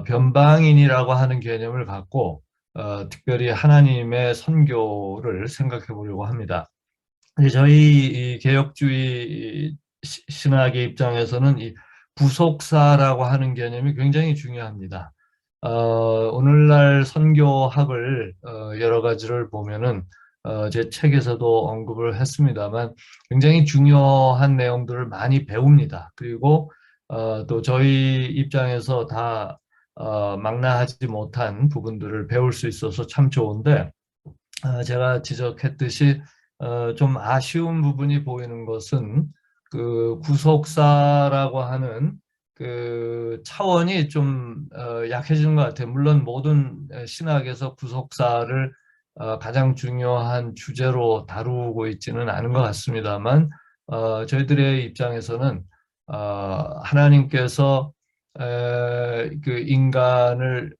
변방인이라고 하는 개념을 갖고 특별히 하나님의 선교를 생각해 보려고 합니다. 저희 이 개혁주의 신학의 입장에서는 이 부속사라고 하는 개념이 굉장히 중요합니다. 오늘날 선교학을 여러 가지를 보면은 제 책에서도 언급을 했습니다만 굉장히 중요한 내용들을 많이 배웁니다. 그리고 또 저희 입장에서 다 망라하지 못한 부분들을 배울 수 있어서 참 좋은데 제가 지적했듯이 좀 아쉬운 부분이 보이는 것은 그 구속사라고 하는 그 차원이 좀 약해지는 것 같아요. 물론 모든 신학에서 구속사를 가장 중요한 주제로 다루고 있지는 않은 것 같습니다만 저희들의 입장에서는 하나님께서 그 인간을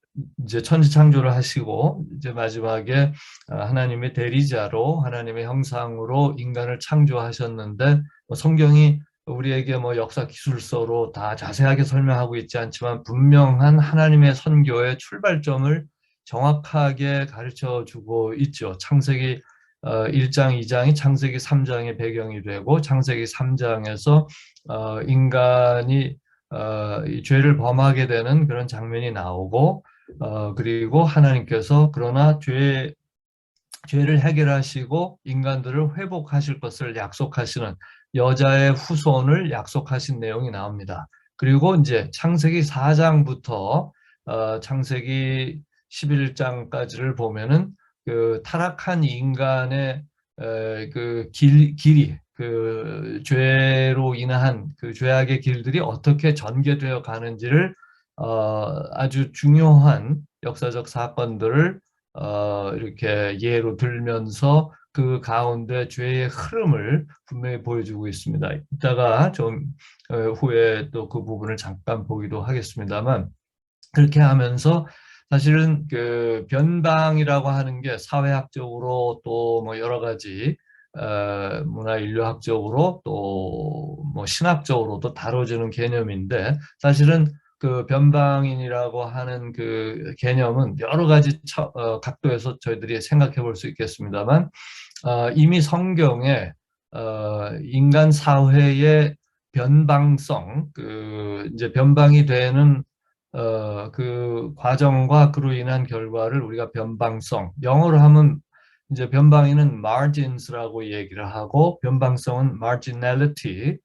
이제 천지 창조를 하시고 이제 마지막에 하나님의 대리자로 하나님의 형상으로 인간을 창조하셨는데 성경이 우리에게 뭐 역사 기술서로 다 자세하게 설명하고 있지 않지만 분명한 하나님의 선교의 출발점을 정확하게 가르쳐 주고 있죠. 창세기 1장, 2장이 창세기 3장의 배경이 되고 창세기 3장에서 인간이 이 죄를 범하게 되는 그런 장면이 나오고 그리고 하나님께서 그러나 죄를 해결하시고 인간들을 회복하실 것을 약속하시는 여자의 후손을 약속하신 내용이 나옵니다. 그리고 이제 창세기 4장부터 창세기 11장까지를 보면은 그 타락한 인간의 그 길이 그 죄로 인한 그 죄악의 길들이 어떻게 전개되어 가는지를 아주 중요한 역사적 사건들을 이렇게 예로 들면서 그 가운데 죄의 흐름을 분명히 보여주고 있습니다. 이따가 좀 후에 또 그 부분을 잠깐 보기도 하겠습니다만 그렇게 하면서 사실은 그 변방이라고 하는 게 사회학적으로 또 뭐 여러 가지 문화인류학적으로 또 뭐 신학적으로도 다뤄지는 개념인데 사실은 그 변방인이라고 하는 그 개념은 여러 가지 각도에서 저희들이 생각해 볼 수 있겠습니다만 이미 성경에 인간 사회의 변방성, 그 이제 변방이 되는 그 과정과 그로 인한 결과를 우리가 변방성, 영어로 하면 이제 변방에는 margins라고 얘기를 하고 변방성은 marginality라고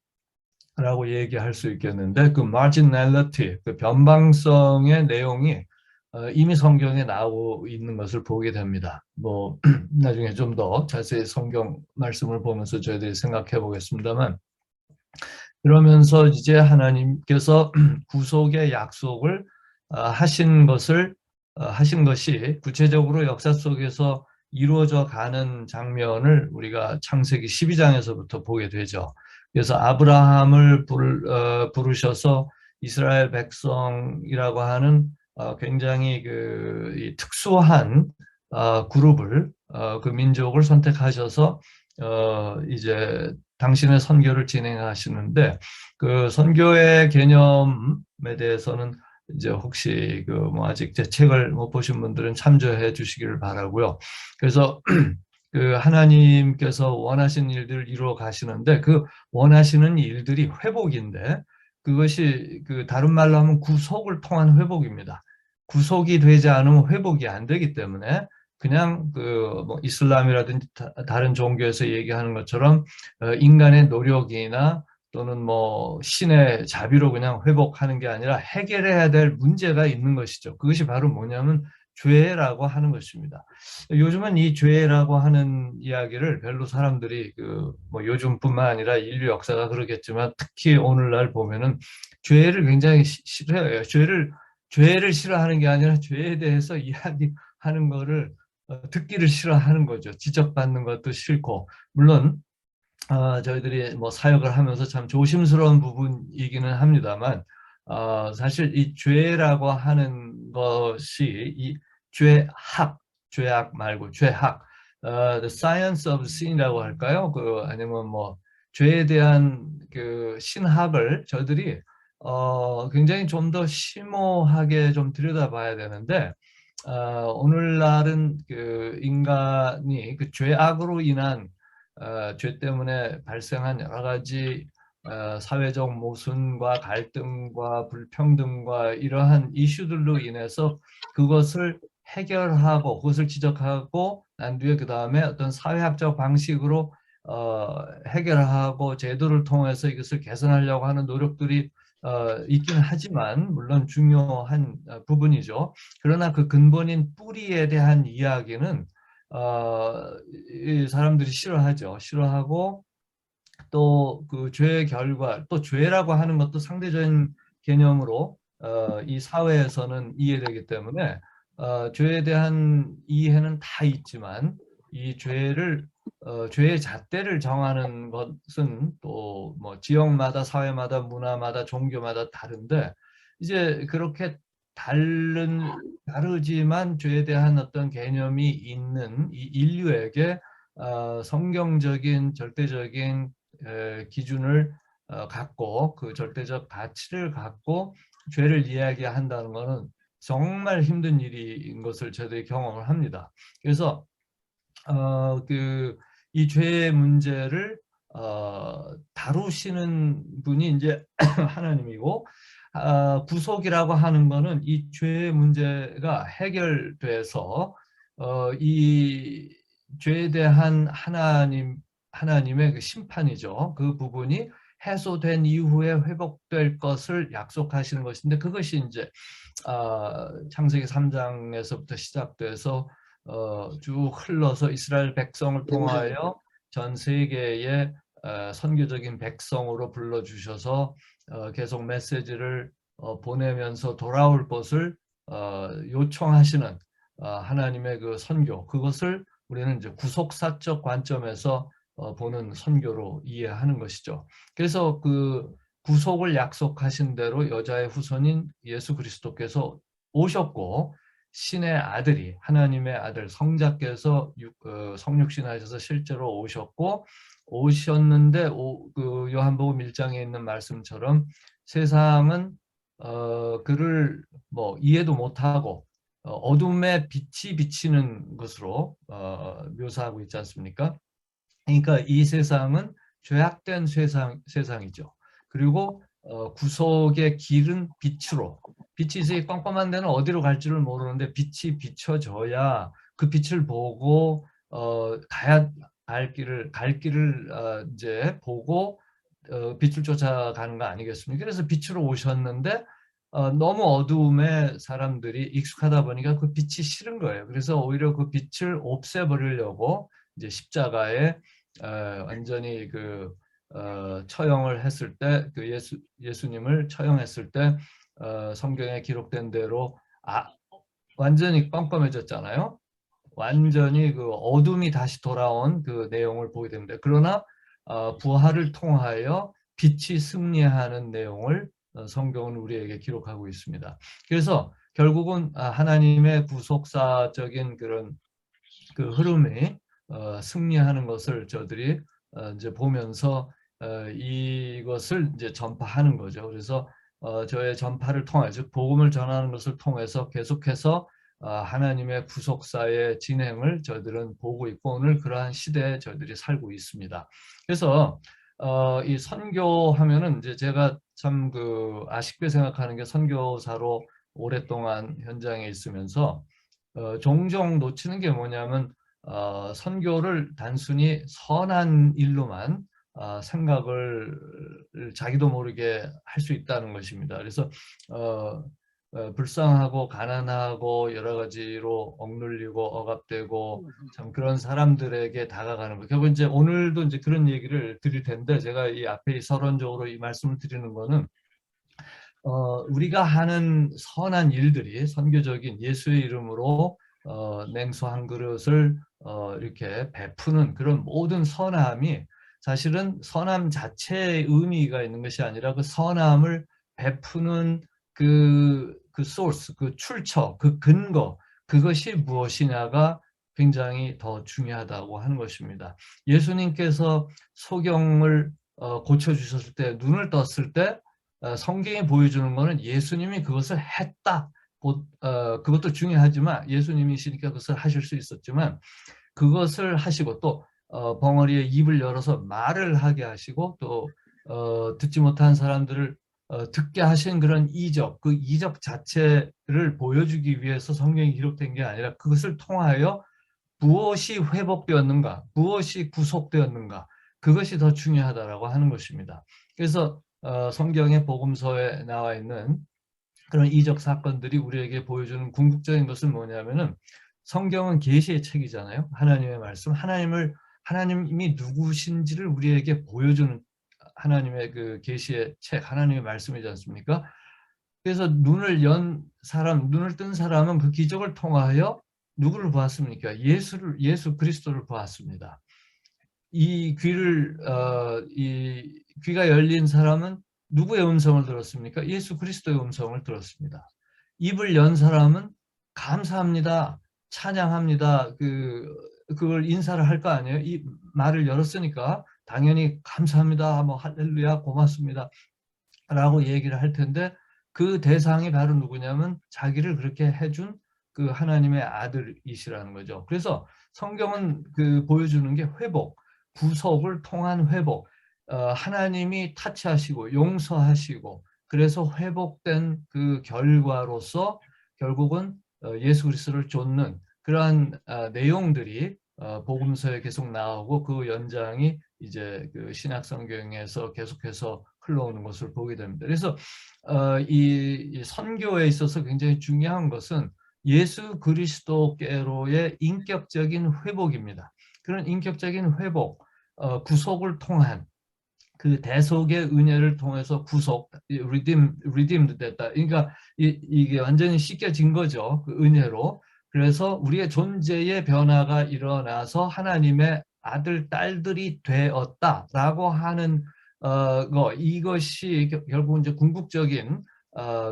얘기할 수 있겠는데 그 marginality, 그 변방성의 내용이 이미 성경에 나오고 있는 것을 보게 됩니다. 뭐 나중에 좀 더 자세히 성경 말씀을 보면서 저희들이 생각해 보겠습니다만 그러면서 이제 하나님께서 구속의 약속을 하신 것이 구체적으로 역사 속에서 이루어져 가는 장면을 우리가 창세기 12장에서부터 보게 되죠. 그래서 아브라함을 부르셔서 이스라엘 백성이라고 하는 굉장히 그 특수한 그룹을 그 민족을 선택하셔서 이제 당신의 선교를 진행하시는데 그 선교의 개념에 대해서는 이제 혹시 그 뭐 아직 제 책을 못 보신 분들은 참조해 주시기를 바라고요. 그래서 그 하나님께서 원하신 일들을 이루어 가시는데 그 원하시는 일들이 회복인데 그것이 그 다른 말로 하면 구속을 통한 회복입니다. 구속이 되지 않으면 회복이 안 되기 때문에 그냥 그 뭐 이슬람이라든지 다른 종교에서 얘기하는 것처럼 인간의 노력이나 또는 뭐 신의 자비로 그냥 회복하는 게 아니라 해결해야 될 문제가 있는 것이죠. 그것이 바로 뭐냐면 죄라고 하는 것입니다. 요즘은 이 죄라고 하는 이야기를 별로 사람들이 그 뭐 요즘뿐만 아니라 인류 역사가 그러겠지만 특히 오늘날 보면은 죄를 굉장히 싫어해요. 죄를 싫어하는 게 아니라 죄에 대해서 이야기하는 거를 듣기를 싫어하는 거죠. 지적받는 것도 싫고 물론 저희들이 뭐 사역을 하면서 참 조심스러운 부분이기는 합니다만 사실 이 죄라고 하는 것이 이 죄악 말고 죄학 the science of sin이라고 할까요? 그 아니면 뭐 죄에 대한 그 신학을 저희들이 굉장히 좀 더 심오하게 좀 들여다봐야 되는데, 오늘날은 그 인간이 그 죄악으로 인한 죄 때문에 발생한 여러 가지 사회적 모순과 갈등과 불평등과 이러한 이슈들로 인해서 그것을 해결하고 그것을 지적하고 난 뒤에 그 다음에 어떤 사회학적 방식으로 해결하고 제도를 통해서 이것을 개선하려고 하는 노력들이 있기는 하지만 물론 중요한 부분이죠. 그러나 그 근본인 뿌리에 대한 이야기는 이 사람들이 싫어하죠. 싫어하고 또 그 죄의 결과, 또 죄라고 하는 것도 상대적인 개념으로 이 사회에서는 이해되기 때문에 죄에 대한 이해는 다 있지만 이 죄의 잣대를 정하는 것은 또 뭐 지역마다 사회마다 문화마다 종교마다 다른데, 이제 그렇게 다르지만 죄에 대한 어떤 개념이 있는 이 인류에게 성경적인 절대적인 기준을 갖고 그 절대적 가치를 갖고 죄를 이야기한다는 것은 정말 힘든 일인 것을 저희들이 경험을 합니다. 그래서 이 죄의 문제를 다루시는 분이 이제 하나님이고, 구속이라고 하는 거는 이 죄의 문제가 해결돼서 이 죄에 대한 하나님의 그 심판이죠. 그 부분이 해소된 이후에 회복될 것을 약속하시는 것인데, 그것이 이제 창세기 3장에서부터 시작돼서 쭉 흘러서 이스라엘 백성을 통하여 전 세계의 선교적인 백성으로 불러주셔서 계속 메시지를 보내면서 돌아올 것을 요청하시는 하나님의 그 선교, 그것을 우리는 이제 구속사적 관점에서 보는 선교로 이해하는 것이죠. 그래서 그 구속을 약속하신 대로 여자의 후손인 예수 그리스도께서 오셨고, 신의 아들이, 하나님의 아들 성자께서 성육신하셔서 실제로 오셨는데 그 요한복음 1장에 있는 말씀처럼 세상은 그를 뭐 이해도 못하고 어둠에 빛이 비치는 것으로 묘사하고 있지 않습니까? 그러니까 이 세상은 죄악된 세상이죠. 그리고 구속의 길은 빛으로, 빛이 이제 깜깜한 데는 어디로 갈지를 모르는데 빛이 비춰져야 그 빛을 보고 갈 길을 이제 보고 빛을 쫓아가는 거 아니겠습니까? 그래서 빛으로 오셨는데 너무 어두움에 사람들이 익숙하다 보니까 그 빛이 싫은 거예요. 그래서 오히려 그 빛을 없애버리려고 이제 십자가에 완전히 그 처형을 했을 때, 그 예수님을 처형했을 때 성경에 기록된 대로 완전히 깜깜해졌잖아요. 완전히 그 어둠이 다시 돌아온 그 내용을 보게 됩니다. 그러나 부활을 통하여 빛이 승리하는 내용을 성경은 우리에게 기록하고 있습니다. 그래서 결국은 하나님의 구속사적인 그런 그 흐름이 승리하는 것을 저들이 이제 보면서 이것을 이제 전파하는 거죠. 그래서 저의 전파를 통해, 즉 복음을 전하는 것을 통해서 계속해서 하나님의 구속사의 진행을 저희들은 보고 있고, 오늘 그러한 시대에 저희들이 살고 있습니다. 그래서 이 선교하면은 이제 제가 참 그 아쉽게 생각하는 게, 선교사로 오랫동안 현장에 있으면서 종종 놓치는 게 뭐냐면 선교를 단순히 선한 일로만 생각을 자기도 모르게 할 수 있다는 것입니다. 그래서 불쌍하고 가난하고 여러 가지로 억눌리고 억압되고 참 그런 사람들에게 다가가는 거. 결국 이제 오늘도 이제 그런 얘기를 드릴 텐데, 제가 이 앞에 서론적으로 이 말씀을 드리는 거는 우리가 하는 선한 일들이, 선교적인 예수의 이름으로 냉수 한 그릇을 이렇게 베푸는 그런 모든 선함이 사실은 선함 자체의 의미가 있는 것이 아니라 그 선함을 베푸는 그 소스, 그 출처, 그 근거, 그것이 무엇이냐가 굉장히 더 중요하다고 하는 것입니다. 예수님께서 소경을 고쳐주셨을 때, 눈을 떴을 때 성경이 보여주는 거는 예수님이 그것을 했다. 그것도 중요하지만 예수님이시니까 그것을 하실 수 있었지만 그것을 하시고 또 벙어리의 입을 열어서 말을 하게 하시고 또 듣지 못한 사람들을 듣게 하신 그런 이적, 그 이적 자체를 보여주기 위해서 성경이 기록된 게 아니라 그것을 통하여 무엇이 회복되었는가, 무엇이 구속되었는가, 그것이 더 중요하다라고 하는 것입니다. 그래서 성경의 복음서에 나와 있는 그런 이적 사건들이 우리에게 보여주는 궁극적인 것은 뭐냐면은 성경은 계시의 책이잖아요. 하나님의 말씀, 하나님이 누구신지를 우리에게 보여주는 하나님의 그 계시의 책, 하나님의 말씀이지 않습니까? 그래서 눈을 뜬 사람은 그 기적을 통하여 누구를 보았습니까? 예수 그리스도를 보았습니다. 이 귀가 열린 사람은 누구의 음성을 들었습니까? 예수 그리스도의 음성을 들었습니다. 입을 연 사람은 감사합니다, 찬양합니다. 그걸 인사를 할 거 아니에요? 이 말을 열었으니까 당연히 감사합니다, 뭐 할렐루야, 고맙습니다 라고 얘기를 할 텐데 그 대상이 바로 누구냐면 자기를 그렇게 해준 그 하나님의 아들이시라는 거죠. 그래서 성경은 그 보여주는 게 회복, 구속을 통한 회복, 하나님이 타치하시고 용서하시고 그래서 회복된 그 결과로서 결국은 예수 그리스도를 좇는 그러한 내용들이 복음서에 계속 나오고 그 연장이 이제 그 신약 성경에서 계속해서 흘러오는 것을 보게 됩니다. 그래서 이 선교에 있어서 굉장히 중요한 것은 예수 그리스도께로의 인격적인 회복입니다. 그런 인격적인 회복, 구속을 통한 그 대속의 은혜를 통해서 구속, redeemed 됐다. 그러니까 이게 완전히 씻겨진 거죠. 그 은혜로. 그래서 우리의 존재의 변화가 일어나서 하나님의 아들, 딸들이 되었다라고 하는 이것이 결국 이제 궁극적인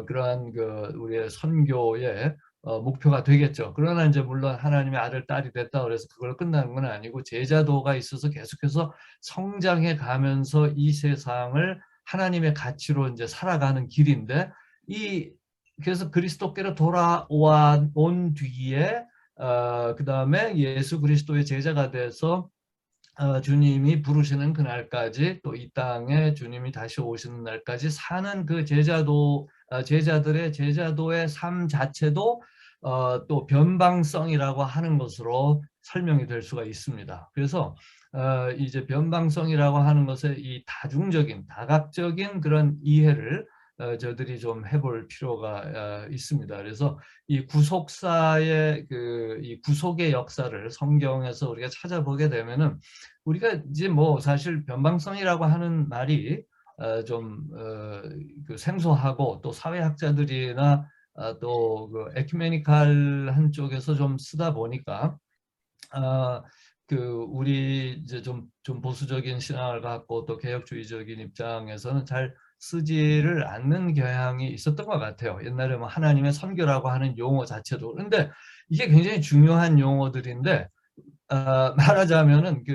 그러한 그 우리의 선교의 목표가 되겠죠. 그러나 이제 물론 하나님의 아들, 딸이 됐다 그래서 그걸 끝나는 건 아니고 제자도가 있어서 계속해서 성장해 가면서 이 세상을 하나님의 가치로 이제 살아가는 길인데 그래서 그리스도께로 돌아온 뒤에 그 다음에 예수 그리스도의 제자가 돼서 주님이 부르시는 그날까지 또 이 땅에 주님이 다시 오시는 날까지 사는 그 제자들의 제자도의 삶 자체도 또 변방성이라고 하는 것으로 설명이 될 수가 있습니다. 그래서 이제 변방성이라고 하는 것의 이 다중적인 다각적인 그런 이해를 저들이 좀 해볼 필요가 있습니다. 그래서 이 구속사의 이 구속의 역사를 성경에서 우리가 찾아보게 되면은 우리가 이제 뭐 사실 변방성이라고 하는 말이 그 생소하고 또 사회학자들이나 또그 에큐메니칼한 쪽에서 좀 쓰다 보니까 그 우리 이제 좀 보수적인 신앙을 갖고 또 개혁주의적인 입장에서는 잘 쓰지를 않는 경향이 있었던 것 같아요. 옛날에 뭐 하나님의 선교라고 하는 용어 자체도. 그런데 이게 굉장히 중요한 용어들인데 말하자면은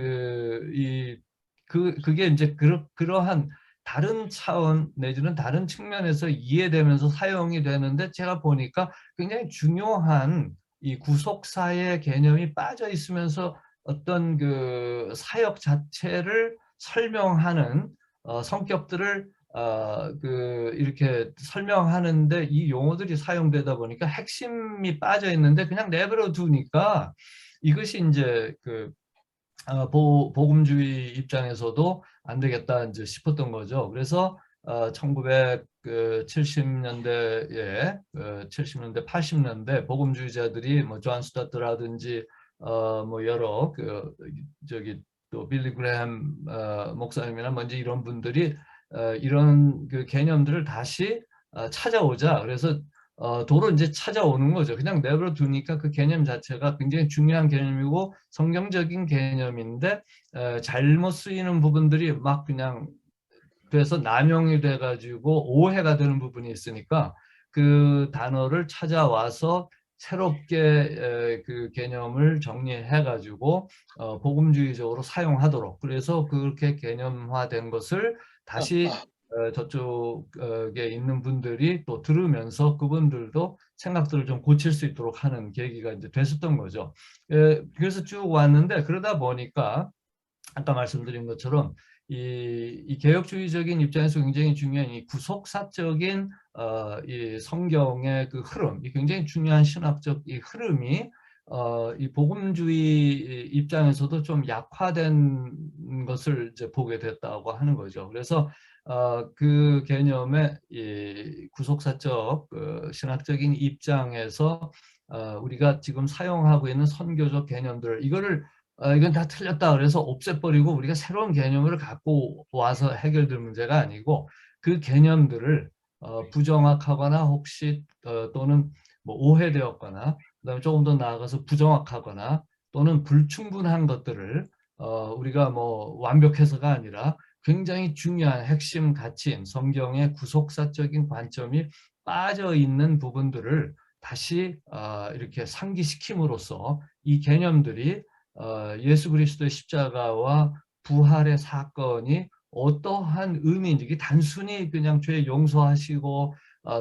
그게 이제 그러한 다른 차원 내지는 다른 측면에서 이해되면서 사용이 되는데 제가 보니까 굉장히 중요한 이 구속사의 개념이 빠져 있으면서 어떤 그 사역 자체를 설명하는 성격들을 이렇게 설명하는데 이 용어들이 사용되다 보니까 핵심이 빠져 있는데 그냥 내버려 두니까 이것이 이제 복음주의 입장에서도 안 되겠다 이제 싶었던 거죠. 그래서 1970년대에 70년대 80년대 복음주의자들이 뭐 존 스타트라든지 뭐 여러 저기 또 빌리 그레햄 목사님이나 먼저 이런 분들이 이런 그 개념들을 다시 찾아오자. 그래서 도로 이제 찾아오는 거죠. 그냥 내버려 두니까 그 개념 자체가 굉장히 중요한 개념이고 성경적인 개념인데 잘못 쓰이는 부분들이 막 그냥 돼서 남용이 돼가지고 오해가 되는 부분이 있으니까 그 단어를 찾아와서 새롭게 그 개념을 정리해가지고 복음주의적으로 사용하도록 그래서 그렇게 개념화된 것을 다시 저쪽에 있는 분들이 또 들으면서 그분들도 생각들을 좀 고칠 수 있도록 하는 계기가 이제 됐었던 거죠. 그래서 쭉 왔는데 그러다 보니까 아까 말씀드린 것처럼 이 개혁주의적인 입장에서 굉장히 중요한 이 구속사적인 이 성경의 그 흐름, 이 굉장히 중요한 신학적 이 흐름이 이 복음주의 입장에서도 좀 약화된 것을 이제 보게 됐다고 하는 거죠. 그래서 그 개념의 이 구속사적 신학적인 입장에서 우리가 지금 사용하고 있는 선교적 개념들 이거를 이건 다 틀렸다 그래서 없애버리고 우리가 새로운 개념을 갖고 와서 해결될 문제가 아니고 그 개념들을 부정확하거나 혹시 또는 뭐 오해되었거나 그다음에 조금 더 나아가서 부정확하거나 또는 불충분한 것들을 우리가 뭐 완벽해서가 아니라 굉장히 중요한 핵심 가치인 성경의 구속사적인 관점이 빠져 있는 부분들을 다시 이렇게 상기시킴으로써 이 개념들이 예수 그리스도의 십자가와 부활의 사건이 어떠한 의미인지 이게 단순히 그냥 죄 용서하시고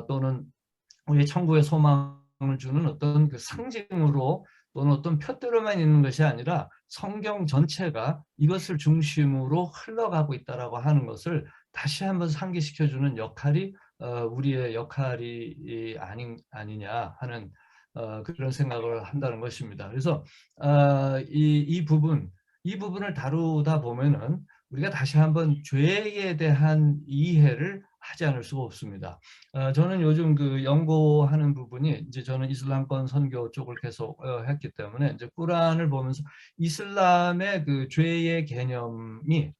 또는 우리 천국의 소망을 주는 어떤 그 상징으로 또는 어떤 표대로만 있는 것이 아니라 성경 전체가 이것을 중심으로 흘러가고 있다라고 하는 것을 다시 한번 상기시켜주는 역할이 우리의 역할이 아니냐 하는 그런 생각을 한다는 것입니다. 그래서 이 부분을 다루다 보면은 우리가 다시 한번 죄에 대한 이해를 하지 않을 수가 없습니다. 저는 요즘 그 연구하는 부분이 이제 저는 이슬람권 선교 쪽을 계속 했기 때문에 이제 꾸란을 보면서 이슬람의 그 죄의 개념이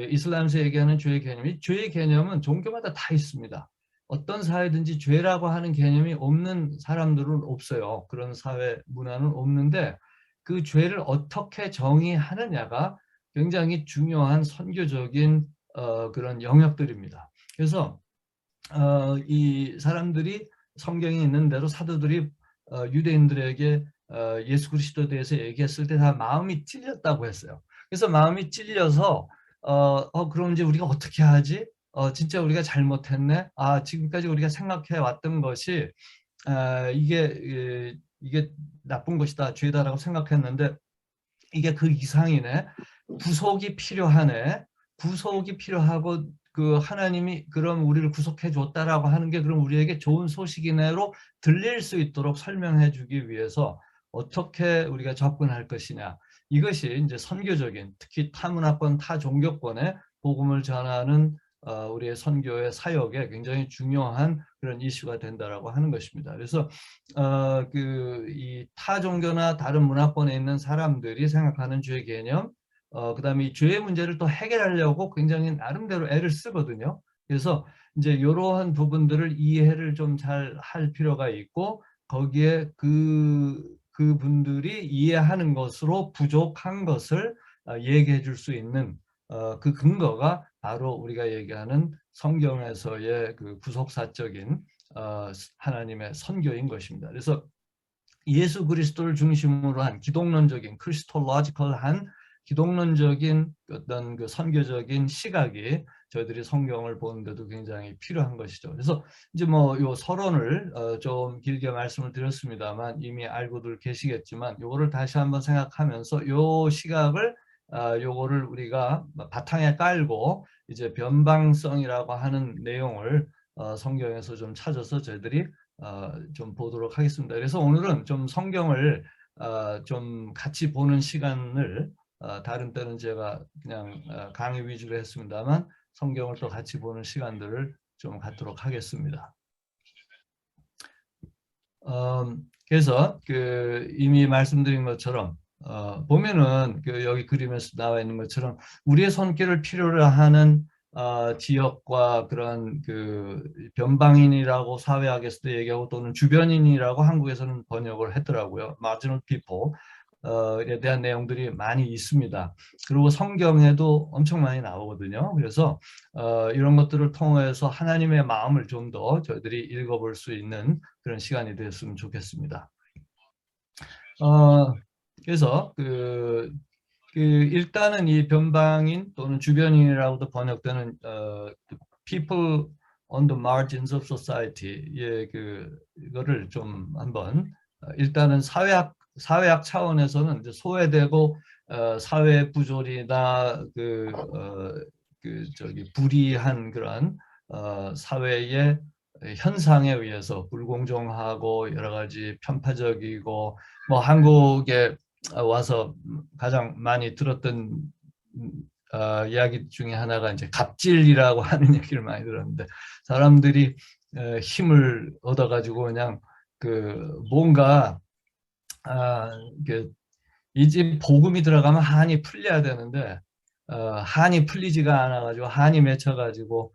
이슬람에서 얘기하는 죄의 개념이 죄의 개념은 종교마다 다 있습니다. 어떤 사회든지 죄라고 하는 개념이 없는 사람들은 없어요. 그런 사회 문화는 없는데 그 죄를 어떻게 정의하느냐가 굉장히 중요한 선교적인 그런 영역들입니다. 그래서 이 사람들이 성경에 있는 대로 사도들이 유대인들에게 예수 그리스도에 대해서 얘기했을 때 다 마음이 찔렸다고 했어요. 그래서 마음이 찔려서 그럼 이제 우리가 어떻게 하지? 진짜 우리가 잘못했네. 지금까지 우리가 생각해 왔던 것이 이게 나쁜 것이다, 죄다라고 생각했는데 이게 그 이상이네. 구속이 필요하네. 구속이 필요하고 그 하나님이 그럼 우리를 구속해 줬다라고 하는 게 그럼 우리에게 좋은 소식이네로 들릴 수 있도록 설명해 주기 위해서 어떻게 우리가 접근할 것이냐. 이것이 이제 선교적인 특히 타문화권 타종교권에 복음을 전하는 우리의 선교의 사역에 굉장히 중요한 그런 이슈가 된다라고 하는 것입니다. 그래서 그 이 타종교나 다른 문화권에 있는 사람들이 생각하는 죄 개념, 그다음에 이 죄의 문제를 또 해결하려고 굉장히 나름대로 애를 쓰거든요. 그래서 이제 이러한 부분들을 이해를 좀 잘 할 필요가 있고 거기에 그분들이 이해하는 것으로 부족한 것을 얘기해 줄 수 있는 그 근거가 바로 우리가 얘기하는 성경에서의 그 구속사적인 하나님의 선교인 것입니다. 그래서 예수 그리스도를 중심으로 한 기독론적인 크리스톨로지컬한 기독론적인 어떤 그 선교적인 시각이 저희들이 성경을 보는데도 굉장히 필요한 것이죠. 그래서 이제 뭐 요 서론을 좀 길게 말씀을 드렸습니다만 이미 알고들 계시겠지만 요거를 다시 한번 생각하면서 요 시각을 요거를 우리가 바탕에 깔고 이제 변방성이라고 하는 내용을 성경에서 좀 찾아서 저희들이 좀 보도록 하겠습니다. 그래서 오늘은 좀 성경을 좀 같이 보는 시간을 다른 때는 제가 그냥 강의 위주로 했습니다만 성경을 또 같이 보는 시간들을 좀 갖도록 하겠습니다. 그래서 그 이미 말씀드린 것처럼 보면은 그 여기 그림에서 나와 있는 것처럼 우리의 손길을 필요로 하는 지역과 그런 그 변방인이라고 사회학에서도 얘기하고 또는 주변인이라고 한국에서는 번역을 했더라고요. marginal people 에 대한 내용들이 많이 있습니다. 그리고 성경에도 엄청 많이 나오거든요. 그래서 이런 것들을 통해서 하나님의 마음을 좀 더 저희들이 읽어볼 수 있는 그런 시간이 됐으면 좋겠습니다. 그래서 일단은 이 변방인 또는 주변인이라고도 번역되는 people on the margins of society의 그거를 좀 한번 일단은 사회학 차원에서는 이제 소외되고 사회 부조리나 저기 불이한 그런 사회의 현상에 의해서 불공정하고 여러 가지 편파적이고 뭐 한국에 와서 가장 많이 들었던 이야기 중에 하나가 이제 갑질이라고 하는 얘기를 많이 들었는데 사람들이 힘을 얻어가지고 그냥 뭔가 이 집 복음이 들어가면 한이 풀려야 되는데 한이 풀리지가 않아가지고 한이 맺혀가지고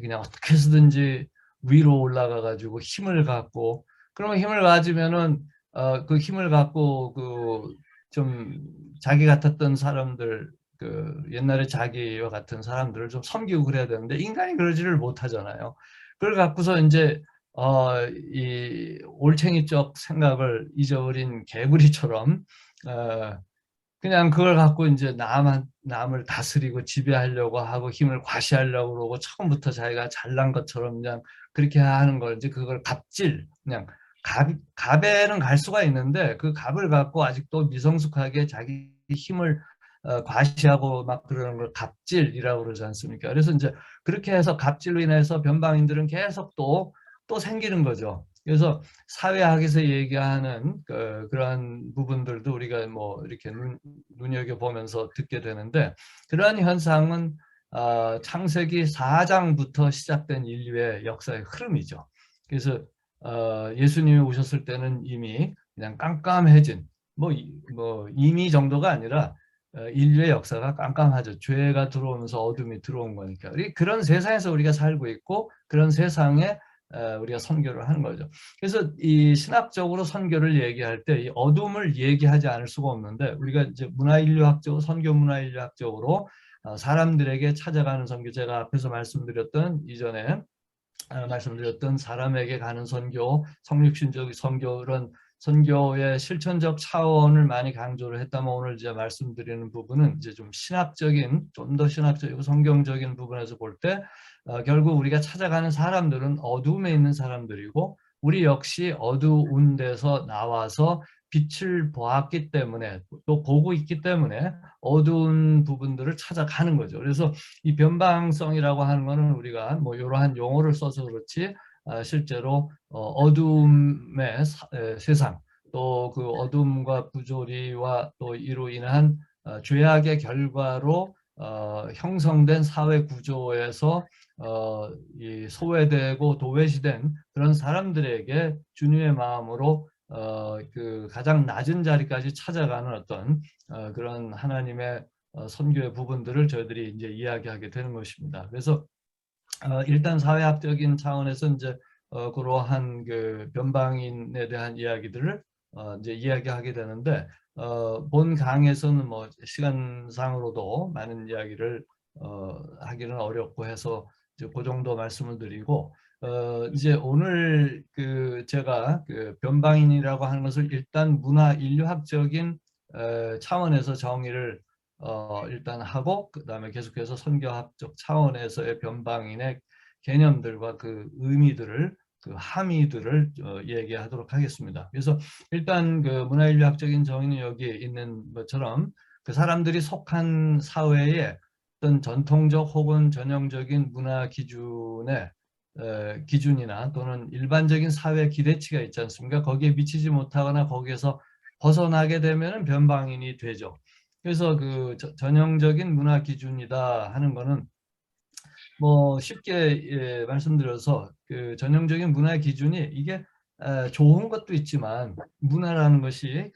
그냥 어떻게 해서든지 위로 올라가가지고 힘을 갖고 그러면 힘을 가지면은 그 힘을 갖고 좀 자기 같았던 사람들 옛날에 자기와 같은 사람들을 좀 섬기고 그래야 되는데 인간이 그러지를 못하잖아요. 그걸 갖고서 이제 이 올챙이적 생각을 잊어버린 개구리처럼 그냥 그걸 갖고 이제 남을 다스리고 지배하려고 하고 힘을 과시하려고 그러고 처음부터 자기가 잘난 것처럼 그냥 그렇게 하는 걸 이제 그걸 갑질 그냥 갑에는 갈 수가 있는데 그 갑을 갖고 아직도 미성숙하게 자기 힘을 과시하고 막 그러는 걸 갑질이라고 그러지 않습니까? 그래서 이제 그렇게 해서 갑질로 인해서 변방인들은 계속 또 생기는 거죠. 그래서 사회학에서 얘기하는 그러한 부분들도 우리가 뭐 이렇게 눈여겨보면서 듣게 되는데 그러한 현상은 창세기 4장부터 시작된 인류의 역사의 흐름이죠. 그래서 예수님이 오셨을 때는 이미 그냥 깜깜해진 뭐 이미 정도가 아니라 인류의 역사가 깜깜하죠. 죄가 들어오면서 어둠이 들어온 거니까. 그런 세상에서 우리가 살고 있고 그런 세상에 우리가 선교를 하는 거죠. 그래서 이 신학적으로 선교를 얘기할 때 이 어둠을 얘기하지 않을 수가 없는데 우리가 이제 문화인류학적으로 선교 문화인류학적으로 사람들에게 찾아가는 선교 제가 앞에서 말씀드렸던 이전에 말씀드렸던 사람에게 가는 선교, 성육신적 선교 이런 선교의 실천적 차원을 많이 강조를 했다면 오늘 이제 말씀드리는 부분은 이제 좀 더 신학적이고 성경적인 부분에서 볼 때 결국 우리가 찾아가는 사람들은 어둠에 있는 사람들이고 우리 역시 어두운 데서 나와서 빛을 보았기 때문에 또 보고 있기 때문에 어두운 부분들을 찾아가는 거죠. 그래서 이 변방성이라고 하는 거는 우리가 뭐 이러한 용어를 써서 그렇지 실제로 어둠의 세상 또 그 어둠과 부조리와 또 이로 인한 죄악의 결과로 형성된 사회 구조에서 이 소외되고 도외시된 그런 사람들에게 주님의 마음으로 그 가장 낮은 자리까지 찾아가는 어떤 그런 하나님의 선교의 부분들을 저희들이 이제 이야기하게 되는 것입니다. 그래서 일단 사회학적인 차원에서 이제 그러한 그 변방인에 대한 이야기들을 이제 이야기하게 되는데 본 강에서는 뭐 시간상으로도 많은 이야기를 하기는 어렵고 해서 이제 그 정도 말씀을 드리고 이제 오늘 제가 변방인이라고 하는 것을 일단 문화 인류학적인 차원에서 정의를 일단 하고 그다음에 계속해서 선교학적 차원에서의 변방인의 개념들과 그 의미들을 그 함의들을 얘기하도록 하겠습니다. 그래서 일단 그 문화인류학적인 정의는 여기 있는 것처럼 그 사람들이 속한 사회에 어떤 전통적 혹은 전형적인 문화 기준의 기준이나 또는 일반적인 사회 기대치가 있지 않습니까? 거기에 미치지 못하거나 거기에서 벗어나게 되면 변방인이 되죠. 그래서 그 전형적인 문화 기준이다 하는 거는 뭐 쉽게 말씀드려서 그 전형적인 문화 기준이 이게 좋은 것도 있지만 문화라는 것이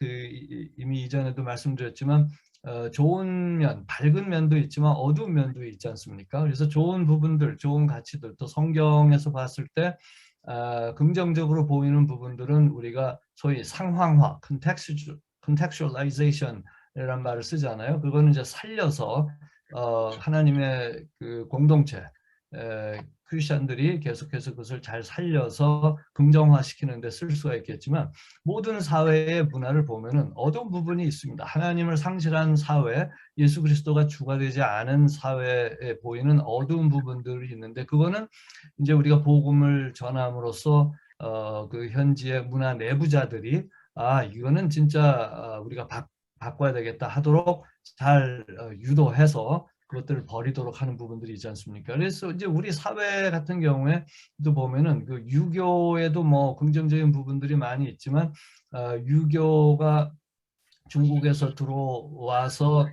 이미 이전에도 말씀드렸지만 좋은 면, 밝은 면도 있지만 어두운 면도 있지 않습니까? 그래서 좋은 부분들, 좋은 가치들, 또 성경에서 봤을 때 긍정적으로 보이는 부분들은 우리가 소위 상황화, contextualization 이란 말을 쓰잖아요. 그거는 이제 살려서 하나님의 그 공동체, 크리스천들이 계속해서 그것을 잘 살려서 긍정화시키는 데 쓸 수가 있겠지만 모든 사회의 문화를 보면은 어두운 부분이 있습니다. 하나님을 상실한 사회, 예수 그리스도가 주가 되지 않은 사회에 보이는 어두운 부분들이 있는데 그거는 이제 우리가 복음을 전함으로써 그 현지의 문화 내부자들이 이거는 진짜 우리가 바꿔야 되겠다 하도록 잘 유도해서 그것들을 버리도록 하는 부분들이 있지 않습니까? 그래서 이제 우리 사회 같은 경우에 또 보면은 그 유교에도 뭐 긍정적인 부분들이 많이 있지만 유교가 중국에서 들어와서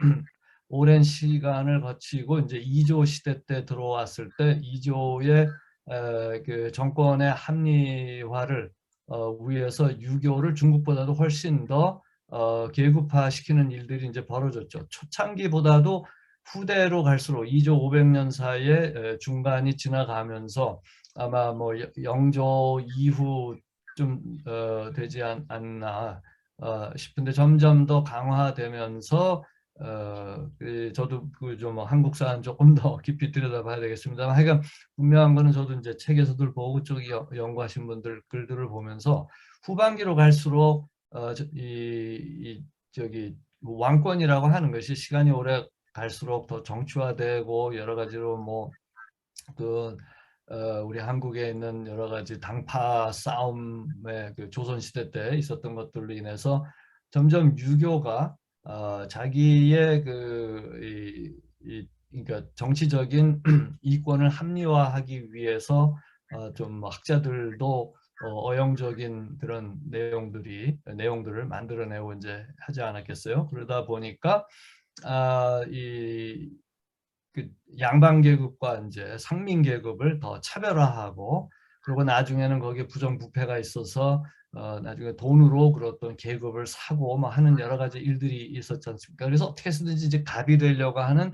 오랜 시간을 거치고 이제 이조 시대 때 들어왔을 때 이조의 그 정권의 합리화를 위해서 유교를 중국보다도 훨씬 더 계급화시키는 일들이 이제 벌어졌죠. 초창기보다도 후대로 갈수록 2조 500년 사이에 중간이 지나가면서 아마 뭐 영조 이후 좀 되지 않나 싶은데 점점 더 강화되면서 저도 그 좀 한국사는 조금 더 깊이 들여다봐야 되겠습니다만 하여간 분명한 거는 저도 이제 책에서들 보고 쪽 연구하신 분들 글들을 보면서 후반기로 갈수록 저기 왕권이라고 하는 것이 시간이 오래 갈수록 더 정치화되고 여러 가지로 뭐그 우리 한국에 있는 여러 가지 당파 싸움의 그 조선시대 때 있었던 것들로 인해서 점점 유교가 자기의 그러니까 정치적인 이권을 합리화하기 위해서 좀 학자들도 어용적인 그런 내용들을 만들어내고 이제 하지 않았겠어요. 그러다 보니까 이 그 양반 계급과 이제 상민 계급을 더 차별화하고 그리고 나중에는 거기에 부정부패가 있어서 나중에 돈으로 그런 어떤 계급을 사고 뭐 하는 여러 가지 일들이 있었지 않습니까? 그래서 어떻게 해서든지 이제 갑이 되려고 하는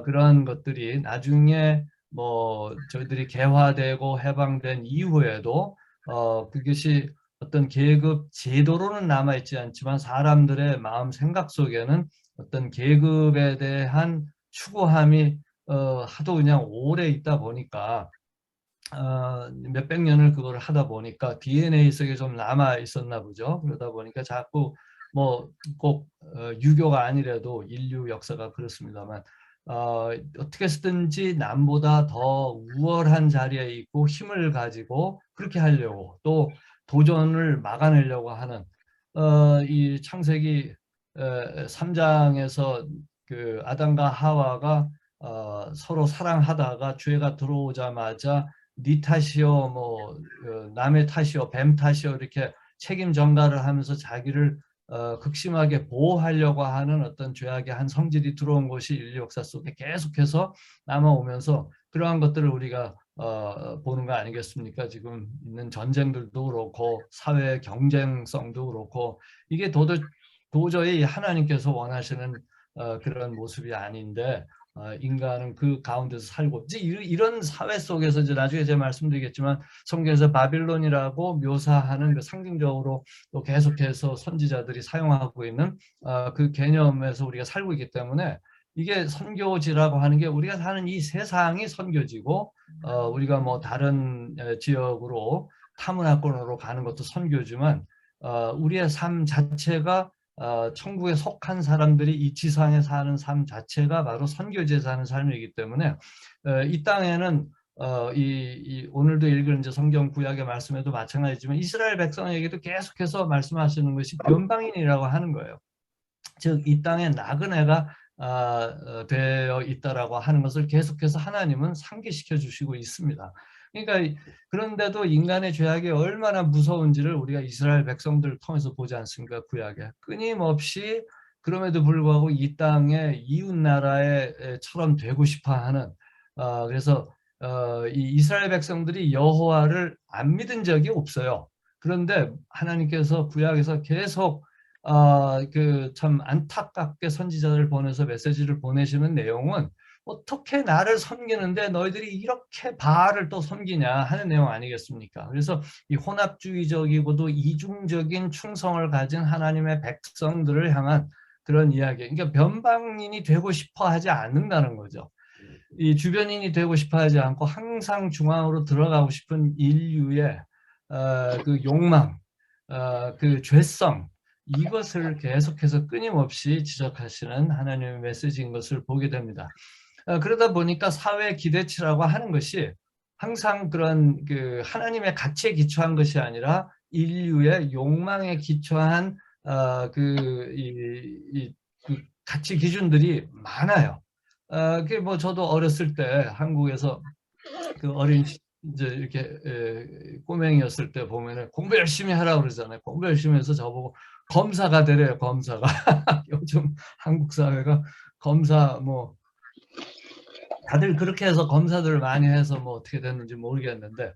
그런 것들이 나중에 뭐 저희들이 개화되고 해방된 이후에도 그것이 어떤 계급 제도로는 남아있지 않지만 사람들의 마음 생각 속에는 어떤 계급에 대한 추구함이 하도 그냥 오래 있다 보니까 몇백 년을 그걸 하다 보니까 DNA 속에 좀 남아 있었나 보죠. 그러다 보니까 자꾸 뭐 꼭 유교가 아니라도 인류 역사가 그렇습니다만 어떻게 쓰든지 남보다 더 우월한 자리에 있고 힘을 가지고 그렇게 하려고 또 도전을 막아내려고 하는 이 창세기 3장에서 그 아담과 하와가 서로 사랑하다가 죄가 들어오자마자 네 탓이요, 뭐 남의 탓이요, 뱀 탓이요 이렇게 책임 전가를 하면서 자기를 극심하게 보호하려고 하는 어떤 죄악의 한 성질이 들어온 것이 인류 역사 속에 계속해서 남아오면서 그러한 것들을 우리가 보는 거 아니겠습니까? 지금 있는 전쟁들도 그렇고 사회 경쟁성도 그렇고 이게 도저히 하나님께서 원하시는 그런 모습이 아닌데 인간은 그 가운데서 살고 이제 이런 사회 속에서 이제 나중에 제가 말씀드리겠지만 성경에서 바빌론이라고 묘사하는 그 상징적으로 또 계속해서 선지자들이 사용하고 있는 그 개념에서 우리가 살고 있기 때문에 이게 선교지라고 하는 게 우리가 사는 이 세상이 선교지고 우리가 뭐 다른 지역으로 타문화권으로 가는 것도 선교지만 우리의 삶 자체가 천국에 속한 사람들이 이 지상에 사는 삶 자체가 바로 선교지에 사는 삶이기 때문에 이 땅에는 오늘도 읽은 이제 성경 구약의 말씀에도 마찬가지지만 이스라엘 백성에게도 계속해서 말씀하시는 것이 변방인이라고 하는 거예요. 즉 이 땅에 나그네가 되어 있다라고 하는 것을 계속해서 하나님은 상기시켜 주시고 있습니다. 그러니까 그런데도 인간의 죄악이 얼마나 무서운지를 우리가 이스라엘 백성들을 통해서 보지 않습니까? 구약에 끊임없이 그럼에도 불구하고 이 땅에 이웃 나라처럼 되고 싶어하는 그래서 이 이스라엘 백성들이 여호와를 안 믿은 적이 없어요. 그런데 하나님께서 구약에서 계속 그 참 안타깝게 선지자를 보내서 메시지를 보내시는 내용은 어떻게 나를 섬기는데 너희들이 이렇게 바알을 또 섬기냐 하는 내용 아니겠습니까? 그래서 이 혼합주의적이고도 이중적인 충성을 가진 하나님의 백성들을 향한 그런 이야기. 그러니까 변방인이 되고 싶어 하지 않는다는 거죠. 이 주변인이 되고 싶어 하지 않고 항상 중앙으로 들어가고 싶은 인류의 그 욕망, 그 죄성, 이것을 계속해서 끊임없이 지적하시는 하나님의 메시지인 것을 보게 됩니다. 그러다 보니까 사회 기대치라고 하는 것이 항상 그런 그 하나님의 가치에 기초한 것이 아니라 인류의 욕망에 기초한 그 가치 기준들이 많아요. 그게 뭐 저도 어렸을 때 한국에서 그 어린 이제 이렇게 꼬맹이였을 때 보면은 공부 열심히 하라고 그러잖아요. 공부 열심히 해서 저보고 검사가 되래요. 검사가. 요즘 한국 사회가 검사 뭐 다들 그렇게 해서 검사들을 많이 해서 뭐 어떻게 됐는지 모르겠는데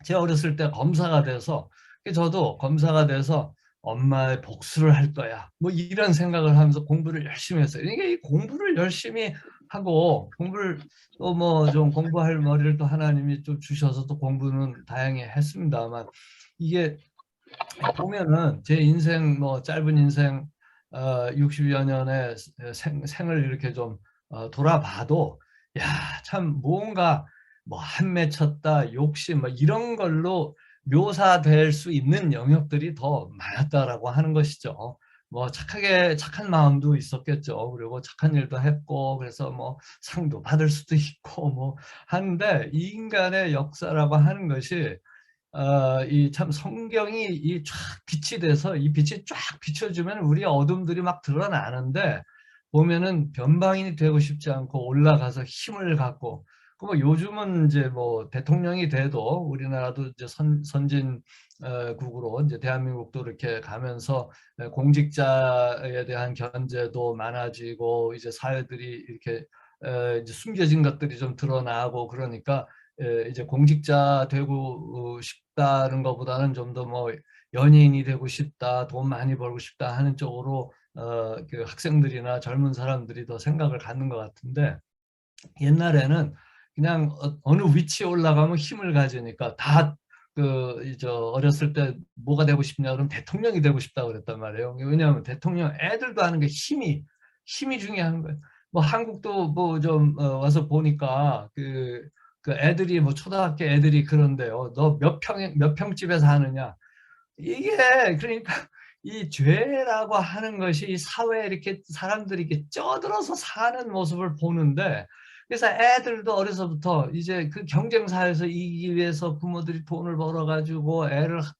제가 어렸을 때 검사가 돼서 저도 검사가 돼서 엄마의 복수를 할 거야. 뭐 이런 생각을 하면서 공부를 열심히 했어요. 이게 이 공부를 열심히 하고 공부를 또 뭐 좀 공부할 머리를 또 하나님이 좀 주셔서 또 공부는 다행히 했습니다만 이게 보면은 제 인생 뭐 짧은 인생 60여 년의 생을 이렇게 좀 돌아봐도 야, 참 뭔가 뭐 한매 쳤다, 욕심 뭐 이런 걸로 묘사될 수 있는 영역들이 더 많았다라고 하는 것이죠. 뭐 착한 마음도 있었겠죠. 그리고 착한 일도 했고 그래서 뭐 상도 받을 수도 있고 뭐 하는데 이 인간의 역사라고 하는 것이 이 참 성경이 이 쫙 빛이 돼서 이 빛이 쫙 비춰주면 우리의 어둠들이 막 드러나는데 보면은 변방인이 되고 싶지 않고 올라가서 힘을 갖고 그 뭐 요즘은 이제 뭐 대통령이 돼도 우리나라도 이제 선진 국으로 이제 대한민국도 이렇게 가면서 공직자에 대한 견제도 많아지고 이제 사회들이 이렇게 이제 숨겨진 것들이 좀 드러나고 그러니까 이제 공직자 되고 싶다는 것보다는 좀 더 뭐 연예인이 되고 싶다, 돈 많이 벌고 싶다 하는 쪽으로 그 학생들이나 젊은 사람들이 더 생각을 갖는 것 같은데 옛날에는 그냥 어느 위치에 올라가면 힘을 가지니까 다 어렸을 때 뭐가 되고 싶냐 그러면 대통령이 되고 싶다고 그랬단 말이에요. 왜냐하면 대통령 애들도 하는 게 힘이 중요한 거예요. 뭐 한국도 뭐 좀 와서 보니까 그 애들이 뭐 초등학교 애들이 그런데요. 너 몇 평집에 사느냐? 이게 그러니까 이 죄라고 하는 것이 이 사회에 이렇게 사람들이 이렇게 쪄들어서 사는 모습을 보는데 그래서 애들도 어려서부터 이제 그 경쟁사에서 이기기 위해서 부모들이 돈을 벌어가지고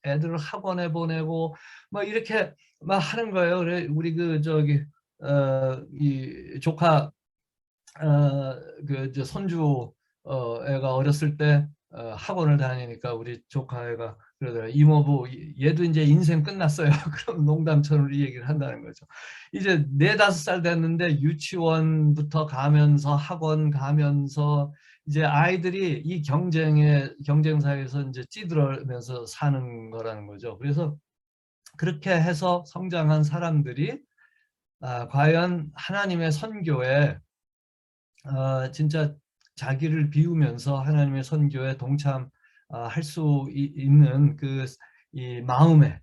애들을 학원에 보내고 뭐 이렇게 막 하는 거예요. 그래 우리 그 저기 이 조카 그 손주 애가 어렸을 때 학원을 다니니까 우리 조카 애가 그러더라고요. 이모부 얘도 이제 인생 끝났어요. 그럼 농담처럼 이 얘기를 한다는 거죠. 이제 4~5살 됐는데 유치원부터 가면서 학원 가면서 이제 아이들이 이 경쟁사에서 이제 찌들어면서 사는 거라는 거죠. 그래서 그렇게 해서 성장한 사람들이 과연 하나님의 선교에 진짜 자기를 비우면서 하나님의 선교에 동참할 수 있는 이 마음의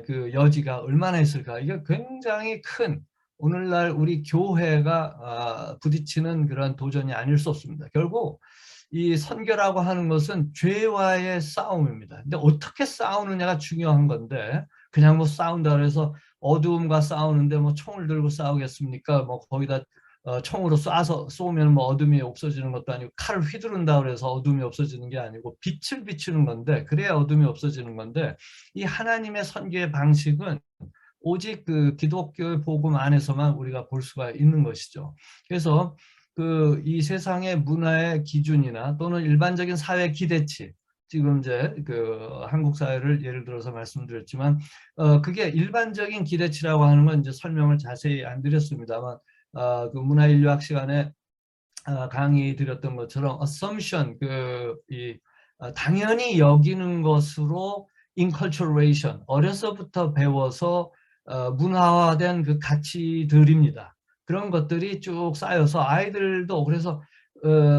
그 여지가 얼마나 있을까? 이게 굉장히 큰 오늘날 우리 교회가 부딪히는 그런 도전이 아닐 수 없습니다. 결국 이 선교라고 하는 것은 죄와의 싸움입니다. 근데 어떻게 싸우느냐가 중요한 건데 그냥 뭐 싸운다 그래서 어두움과 싸우는데 뭐 총을 들고 싸우겠습니까? 뭐 거기다 총으로 쏘면 뭐 어둠이 없어지는 것도 아니고 칼을 휘두른다 그래서 어둠이 없어지는 게 아니고 빛을 비추는 건데 그래야 어둠이 없어지는 건데 이 하나님의 선교의 방식은 오직 그 기독교의 복음 안에서만 우리가 볼 수가 있는 것이죠. 그래서 그 이 세상의 문화의 기준이나 또는 일반적인 사회 기대치 지금 이제 그 한국 사회를 예를 들어서 말씀드렸지만 그게 일반적인 기대치라고 하는 건 이제 설명을 자세히 안 드렸습니다만 그 문화인류학 시간에 강의 드렸던 것처럼 assumption 당연히 여기는 것으로 inculturation 어려서부터 배워서 문화화된 그 가치들입니다. 그런 것들이 쭉 쌓여서 아이들도 그래서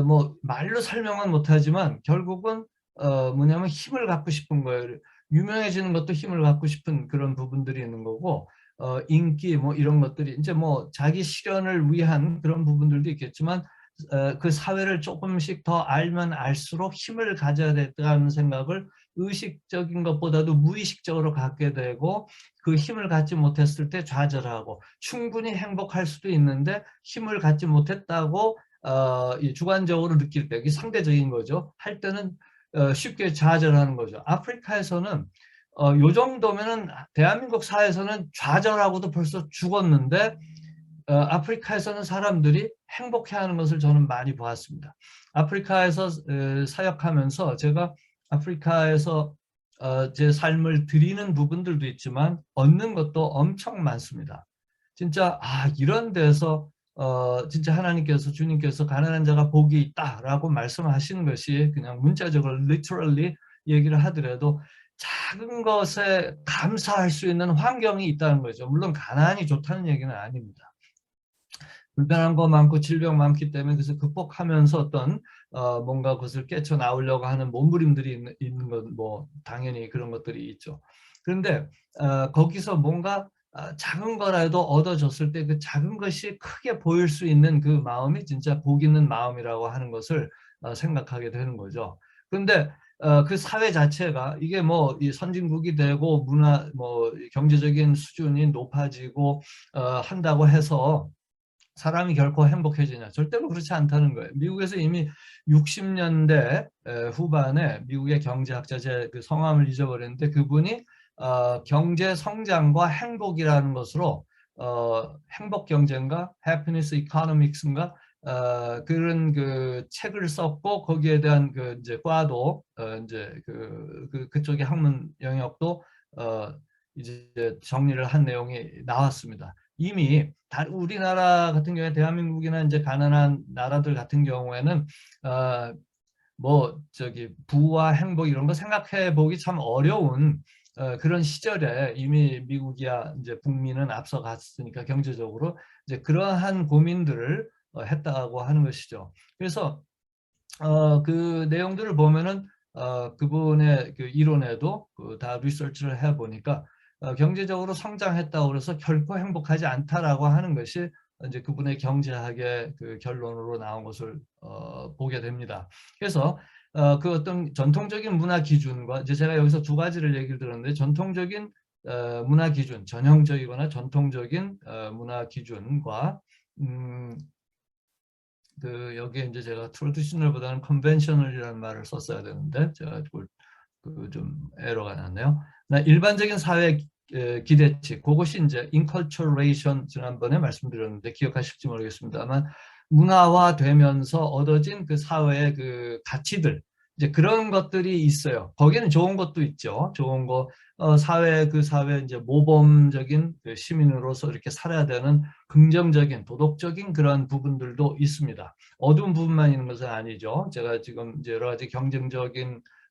뭐 말로 설명은 못하지만 결국은 뭐냐면 힘을 갖고 싶은 거예요. 유명해지는 것도 힘을 갖고 싶은 그런 부분들이 있는 거고 인기 뭐 이런 것들이 이제 뭐 자기 실현을 위한 그런 부분들도 있겠지만 그 사회를 조금씩 더 알면 알수록 힘을 가져야 된다는 생각을 의식적인 것보다도 무의식적으로 갖게 되고, 그 힘을 갖지 못했을 때 좌절하고, 충분히 행복할 수도 있는데 힘을 갖지 못했다고 주관적으로 느낄 때, 이게 상대적인 거죠. 할 때는 쉽게 좌절하는 거죠. 아프리카에서는 요 정도면은 대한민국 사회에서는 좌절하고도 벌써 죽었는데, 아프리카에서는 사람들이 행복해하는 것을 저는 많이 보았습니다. 아프리카에서 사역하면서 제가 아프리카에서 제 삶을 드리는 부분들도 있지만 얻는 것도 엄청 많습니다. 진짜 이런 데서 진짜 하나님께서, 주님께서 가난한 자가 복이 있다라고 말씀하시는 것이 그냥 문자적으로 literally 얘기를 하더라도 작은 것에 감사할 수 있는 환경이 있다는 거죠. 물론 가난이 좋다는 얘기는 아닙니다. 불편한 거 많고 질병 많기 때문에 그래서 극복하면서 어떤 뭔가 그것을 깨쳐 나오려고 하는 몸부림들이 있는 건 뭐 당연히 그런 것들이 있죠. 그런데 거기서 뭔가 작은 거라도 얻어졌을 때 그 작은 것이 크게 보일 수 있는 그 마음이 진짜 복 있는 마음이라고 하는 것을 생각하게 되는 거죠. 그런데 그 사회 자체가 이게 뭐 이 선진국이 되고 문화 뭐 경제적인 수준이 높아지고 한다고 해서 사람이 결코 행복해지냐? 절대로 그렇지 않다는 거예요. 미국에서 이미 60년대 후반에 미국의 경제학자, 제 그 성함을 잊어버렸는데, 그분이 경제 성장과 행복이라는 것으로 행복 경제인가, happiness economics인가 그런 그 책을 썼고, 거기에 대한 그 이제 과도 이제 그쪽의 학문 영역도 이제 정리를 한 내용이 나왔습니다. 이미 우리나라 같은 경우에, 대한민국이나 이제 가난한 나라들 같은 경우에는 뭐 저기 부와 행복 이런 거 생각해 보기 참 어려운 그런 시절에 이미 미국이야 이제 북미는 앞서갔으니까 경제적으로 이제 그러한 고민들을 했다고 하는 것이죠. 그래서 그 내용들을 보면은 그분의 그 이론에도 다 리서치를 해보니까 경제적으로 성장했다고 그래서 결코 행복하지 않다라고 하는 것이 이제 그분의 경제학의 그 결론으로 나온 것을 보게 됩니다. 그래서 그 어떤 전통적인 문화 기준과, 이제 제가 여기서 두 가지를 얘기를 들었는데, 전통적인 문화 기준, 전형적이거나 전통적인 문화 기준과 여기에 이제 제가 트래디셔널보다는 컨벤셔널이라는 말을 썼어야 되는데 제가 좀 에러가 났네요. 일반적인 사회 기대치, 그것이 이제 인컬처레이션, 지난번에 말씀드렸는데 기억하실지 모르겠습니다만, 문화화되면서 얻어진 그 사회의 그 가치들, 이제 그런 것들이 있어요. 거기는 좋은 것도 있죠. 좋은 거, 그 사회 이제 모범적인 그 시민으로서 이렇게 살아야 되는 긍정적인 도덕적인 그런 부분들도 있습니다. 어두운 부분만 있는 것은 아니죠. 제가 지금 이제 여러 가지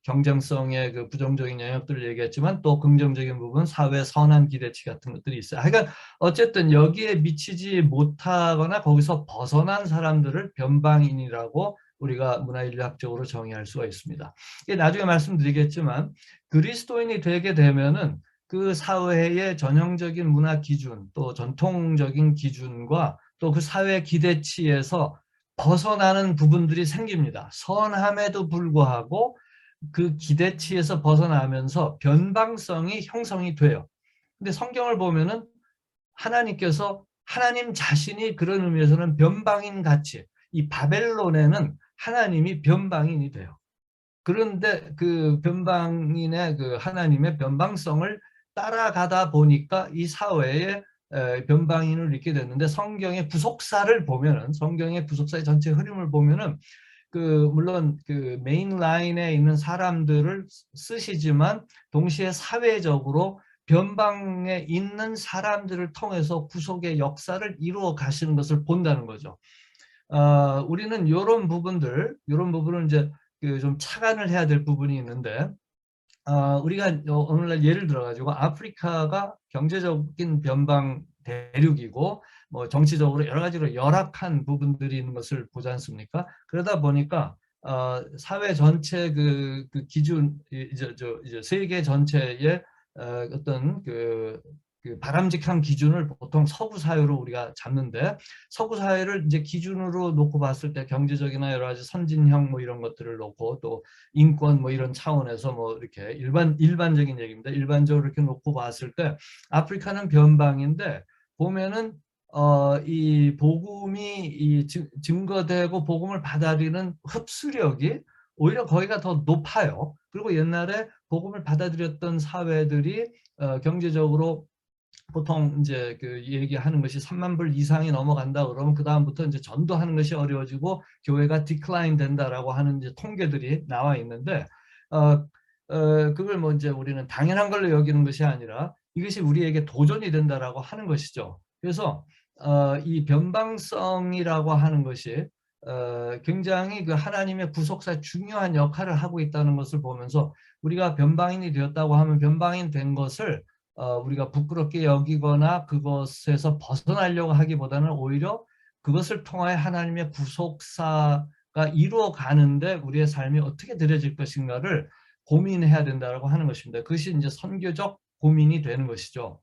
경쟁성의 그 부정적인 영역들을 얘기했지만, 또 긍정적인 부분, 사회 선한 기대치 같은 것들이 있어요. 하여간 어쨌든 여기에 미치지 못하거나 거기서 벗어난 사람들을 변방인이라고 우리가 문화인류학적으로 정의할 수가 있습니다. 나중에 말씀드리겠지만, 그리스도인이 되게 되면은 그 사회의 전형적인 문화 기준, 또 전통적인 기준과 또 그 사회 기대치에서 벗어나는 부분들이 생깁니다. 선함에도 불구하고 그 기대치에서 벗어나면서 변방성이 형성이 돼요. 근데 성경을 보면은 하나님께서, 하나님 자신이 그런 의미에서는 변방인 같이, 이 바벨론에는 하나님이 변방인이 돼요. 그런데 그 변방인의 그 하나님의 변방성을 따라가다 보니까 이 사회에 변방인을 잊게 됐는데, 성경의 부속사를 보면은, 성경의 부속사의 전체 흐름을 보면은 물론 그 메인 라인에 있는 사람들을 쓰시지만 동시에 사회적으로 변방에 있는 사람들을 통해서 구속의 역사를 이루어 가시는 것을 본다는 거죠. 우리는 이런 부분을 이제 좀 착안을 해야 될 부분이 있는데, 우리가 오늘날 예를 들어가지고 아프리카가 경제적인 변방 대륙이고 뭐 정치적으로 여러 가지로 열악한 부분들이 있는 것을 보지 않습니까? 그러다 보니까 사회 전체 그 기준, 이제 세계 전체의 어떤 그 바람직한 기준을 보통 서구 사회로 우리가 잡는데, 서구 사회를 이제 기준으로 놓고 봤을 때 경제적이나 여러 가지 선진형 뭐 이런 것들을 놓고, 또 인권 뭐 이런 차원에서 뭐 이렇게 일반적인 얘기입니다. 일반적으로 이렇게 놓고 봤을 때 아프리카는 변방인데, 보면은 이 복음이 증거되고 복음을 받아들이는 흡수력이 오히려 거기가 더 높아요. 그리고 옛날에 복음을 받아들였던 사회들이 경제적으로 보통 이제 그 얘기하는 것이 3만 불 이상이 넘어간다 그러면 그 다음부터 이제 전도하는 것이 어려워지고 교회가 디클라인 된다라고 하는 이제 통계들이 나와 있는데, 그걸 뭐 이제 우리는 당연한 걸로 여기는 것이 아니라 이것이 우리에게 도전이 된다라고 하는 것이죠. 그래서 이 변방성이라고 하는 것이 굉장히 그 하나님의 구속사의 중요한 역할을 하고 있다는 것을 보면서, 우리가 변방인이 되었다고 하면 변방인 된 것을 우리가 부끄럽게 여기거나 그것에서 벗어나려고 하기보다는 오히려 그것을 통하여 하나님의 구속사가 이루어 가는데 우리의 삶이 어떻게 드려질 것인가를 고민해야 된다고 하는 것입니다. 그것이 이제 선교적 고민이 되는 것이죠.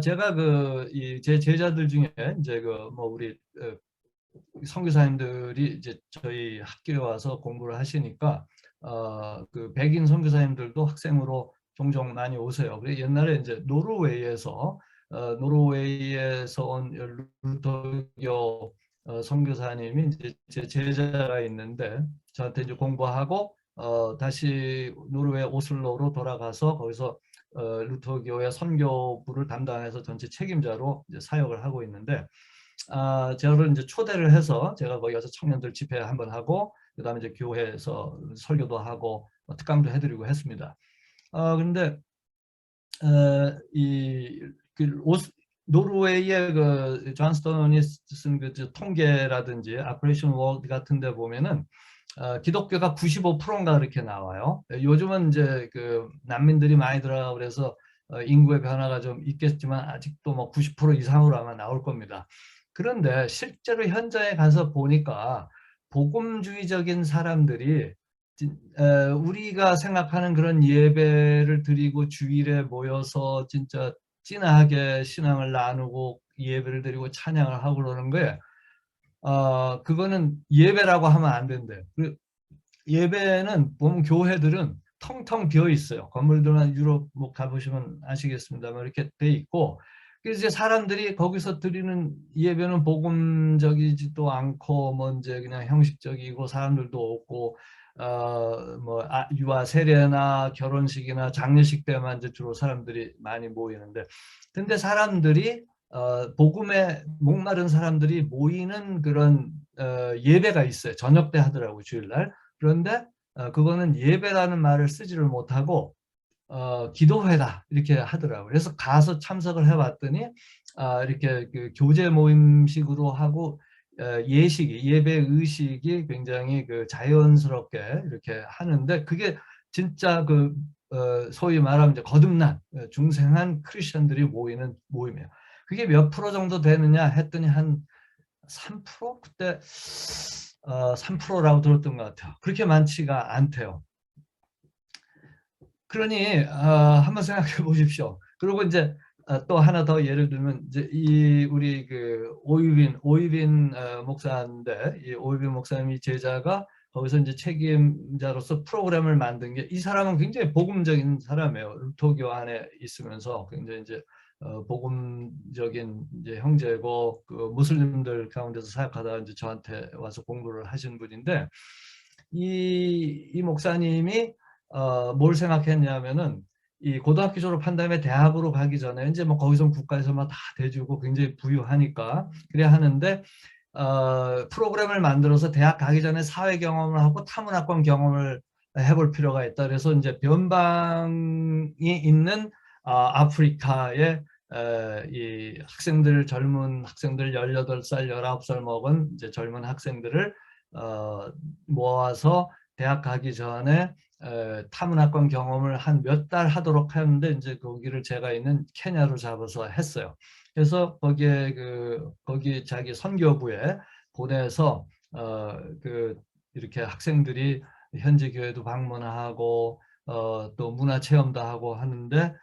제가 제 제자들 중에 이제 뭐 우리 선교사님들이 이제 저희 학교에 와서 공부를 하시니까 그 백인 선교사님들도 학생으로 종종 많이 오세요. 그래 옛날에 이제 노르웨이에서 온 루터교 선교사님이 이제 제 제자가 있는데, 저한테 이제 공부하고 다시 노르웨이 오슬로로 돌아가서 거기서 루터교의 선교부를 담당해서 전체 책임자로 이제 사역을 하고 있는데, 저를 이제 초대를 해서 제가 거기 가서 청년들 집회 한번 하고, 그다음에 이제 교회에서 설교도 하고 특강도 해드리고 했습니다. 그런데 노르웨이의 그 존스턴이 쓴 그 통계라든지 아프레이션 월드 같은데 보면은 기독교가 95%인가 그렇게 나와요. 요즘은 이제 그 난민들이 많이 들어가 그래서 인구의 변화가 좀 있겠지만 아직도 뭐 90% 이상으로 아마 나올 겁니다. 그런데 실제로 현장에 가서 보니까 복음주의적인 사람들이 우리가 생각하는 그런 예배를 드리고 주일에 모여서 진짜 진하게 신앙을 나누고 예배를 드리고 찬양을 하고 그러는 거에, 그거는 예배라고 하면 안 된대요. 예배는 보면 교회들은 텅텅 비어 있어요. 건물들만 유럽 뭐 가보시면 아시겠습니다만 이렇게 돼 있고, 그래서 이제 사람들이 거기서 드리는 예배는 복음적이지도 않고 뭐 이제 그냥 형식적이고 사람들도 없고, 뭐 유아 세례나 결혼식이나 장례식 때만 이제 주로 사람들이 많이 모이는데, 근데 사람들이 복음에 목마른 사람들이 모이는 그런 예배가 있어요. 저녁 때 하더라고요, 주일날. 그런데 그거는 예배라는 말을 쓰지를 못하고 기도회다 이렇게 하더라고요. 그래서 가서 참석을 해봤더니 이렇게 그 교제 모임식으로 하고 예배 의식이 굉장히 그 자연스럽게 이렇게 하는데, 그게 진짜 그 소위 말하면 이제 거듭난 중생한 크리스천들이 모이는 모임이에요. 그게 몇 프로 정도 되느냐 했더니 한 3%? 그때 3%라고 들었던 것 같아요. 그렇게 많지가 않대요. 그러니 한번 생각해 보십시오. 그리고 이제 또 하나 더 예를 들면 이제 이 우리 그 오이빈 목사인데, 이 오이빈 목사님이 제자가 거기서 이제 책임자로서 프로그램을 만든 게, 이 사람은 굉장히 복음적인 사람이에요. 루터교 안에 있으면서 굉장히 이제 복음적인 이제 형제고, 그 무슬림들 가운데서 사역하다가 이제 저한테 와서 공부를 하신 분인데, 이 목사님이 뭘 생각했냐면은, 이 고등학교 졸업한 다음에 대학으로 가기 전에 이제 뭐 거기서 국가에서 막 다 대주고 굉장히 부유하니까 그래 하는데, 프로그램을 만들어서 대학 가기 전에 사회 경험을 하고 타문화권 경험을 해볼 필요가 있다. 그래서 이제 변방이 있는 아프리카의 이 젊은 학생들 18살, 19살 먹은 이제 젊은 학생들을 모아서 대학 가기 전에 타문화권 경험을 한 몇 달 하도록 하는데, 이제 거기를 제가 있는 케냐로 잡아서 했어요. 그래서 거기 자기 선교부에 보내서 이렇게 학생들이 현지 교회도 방문하고 또 문화 체험도 하고 하는데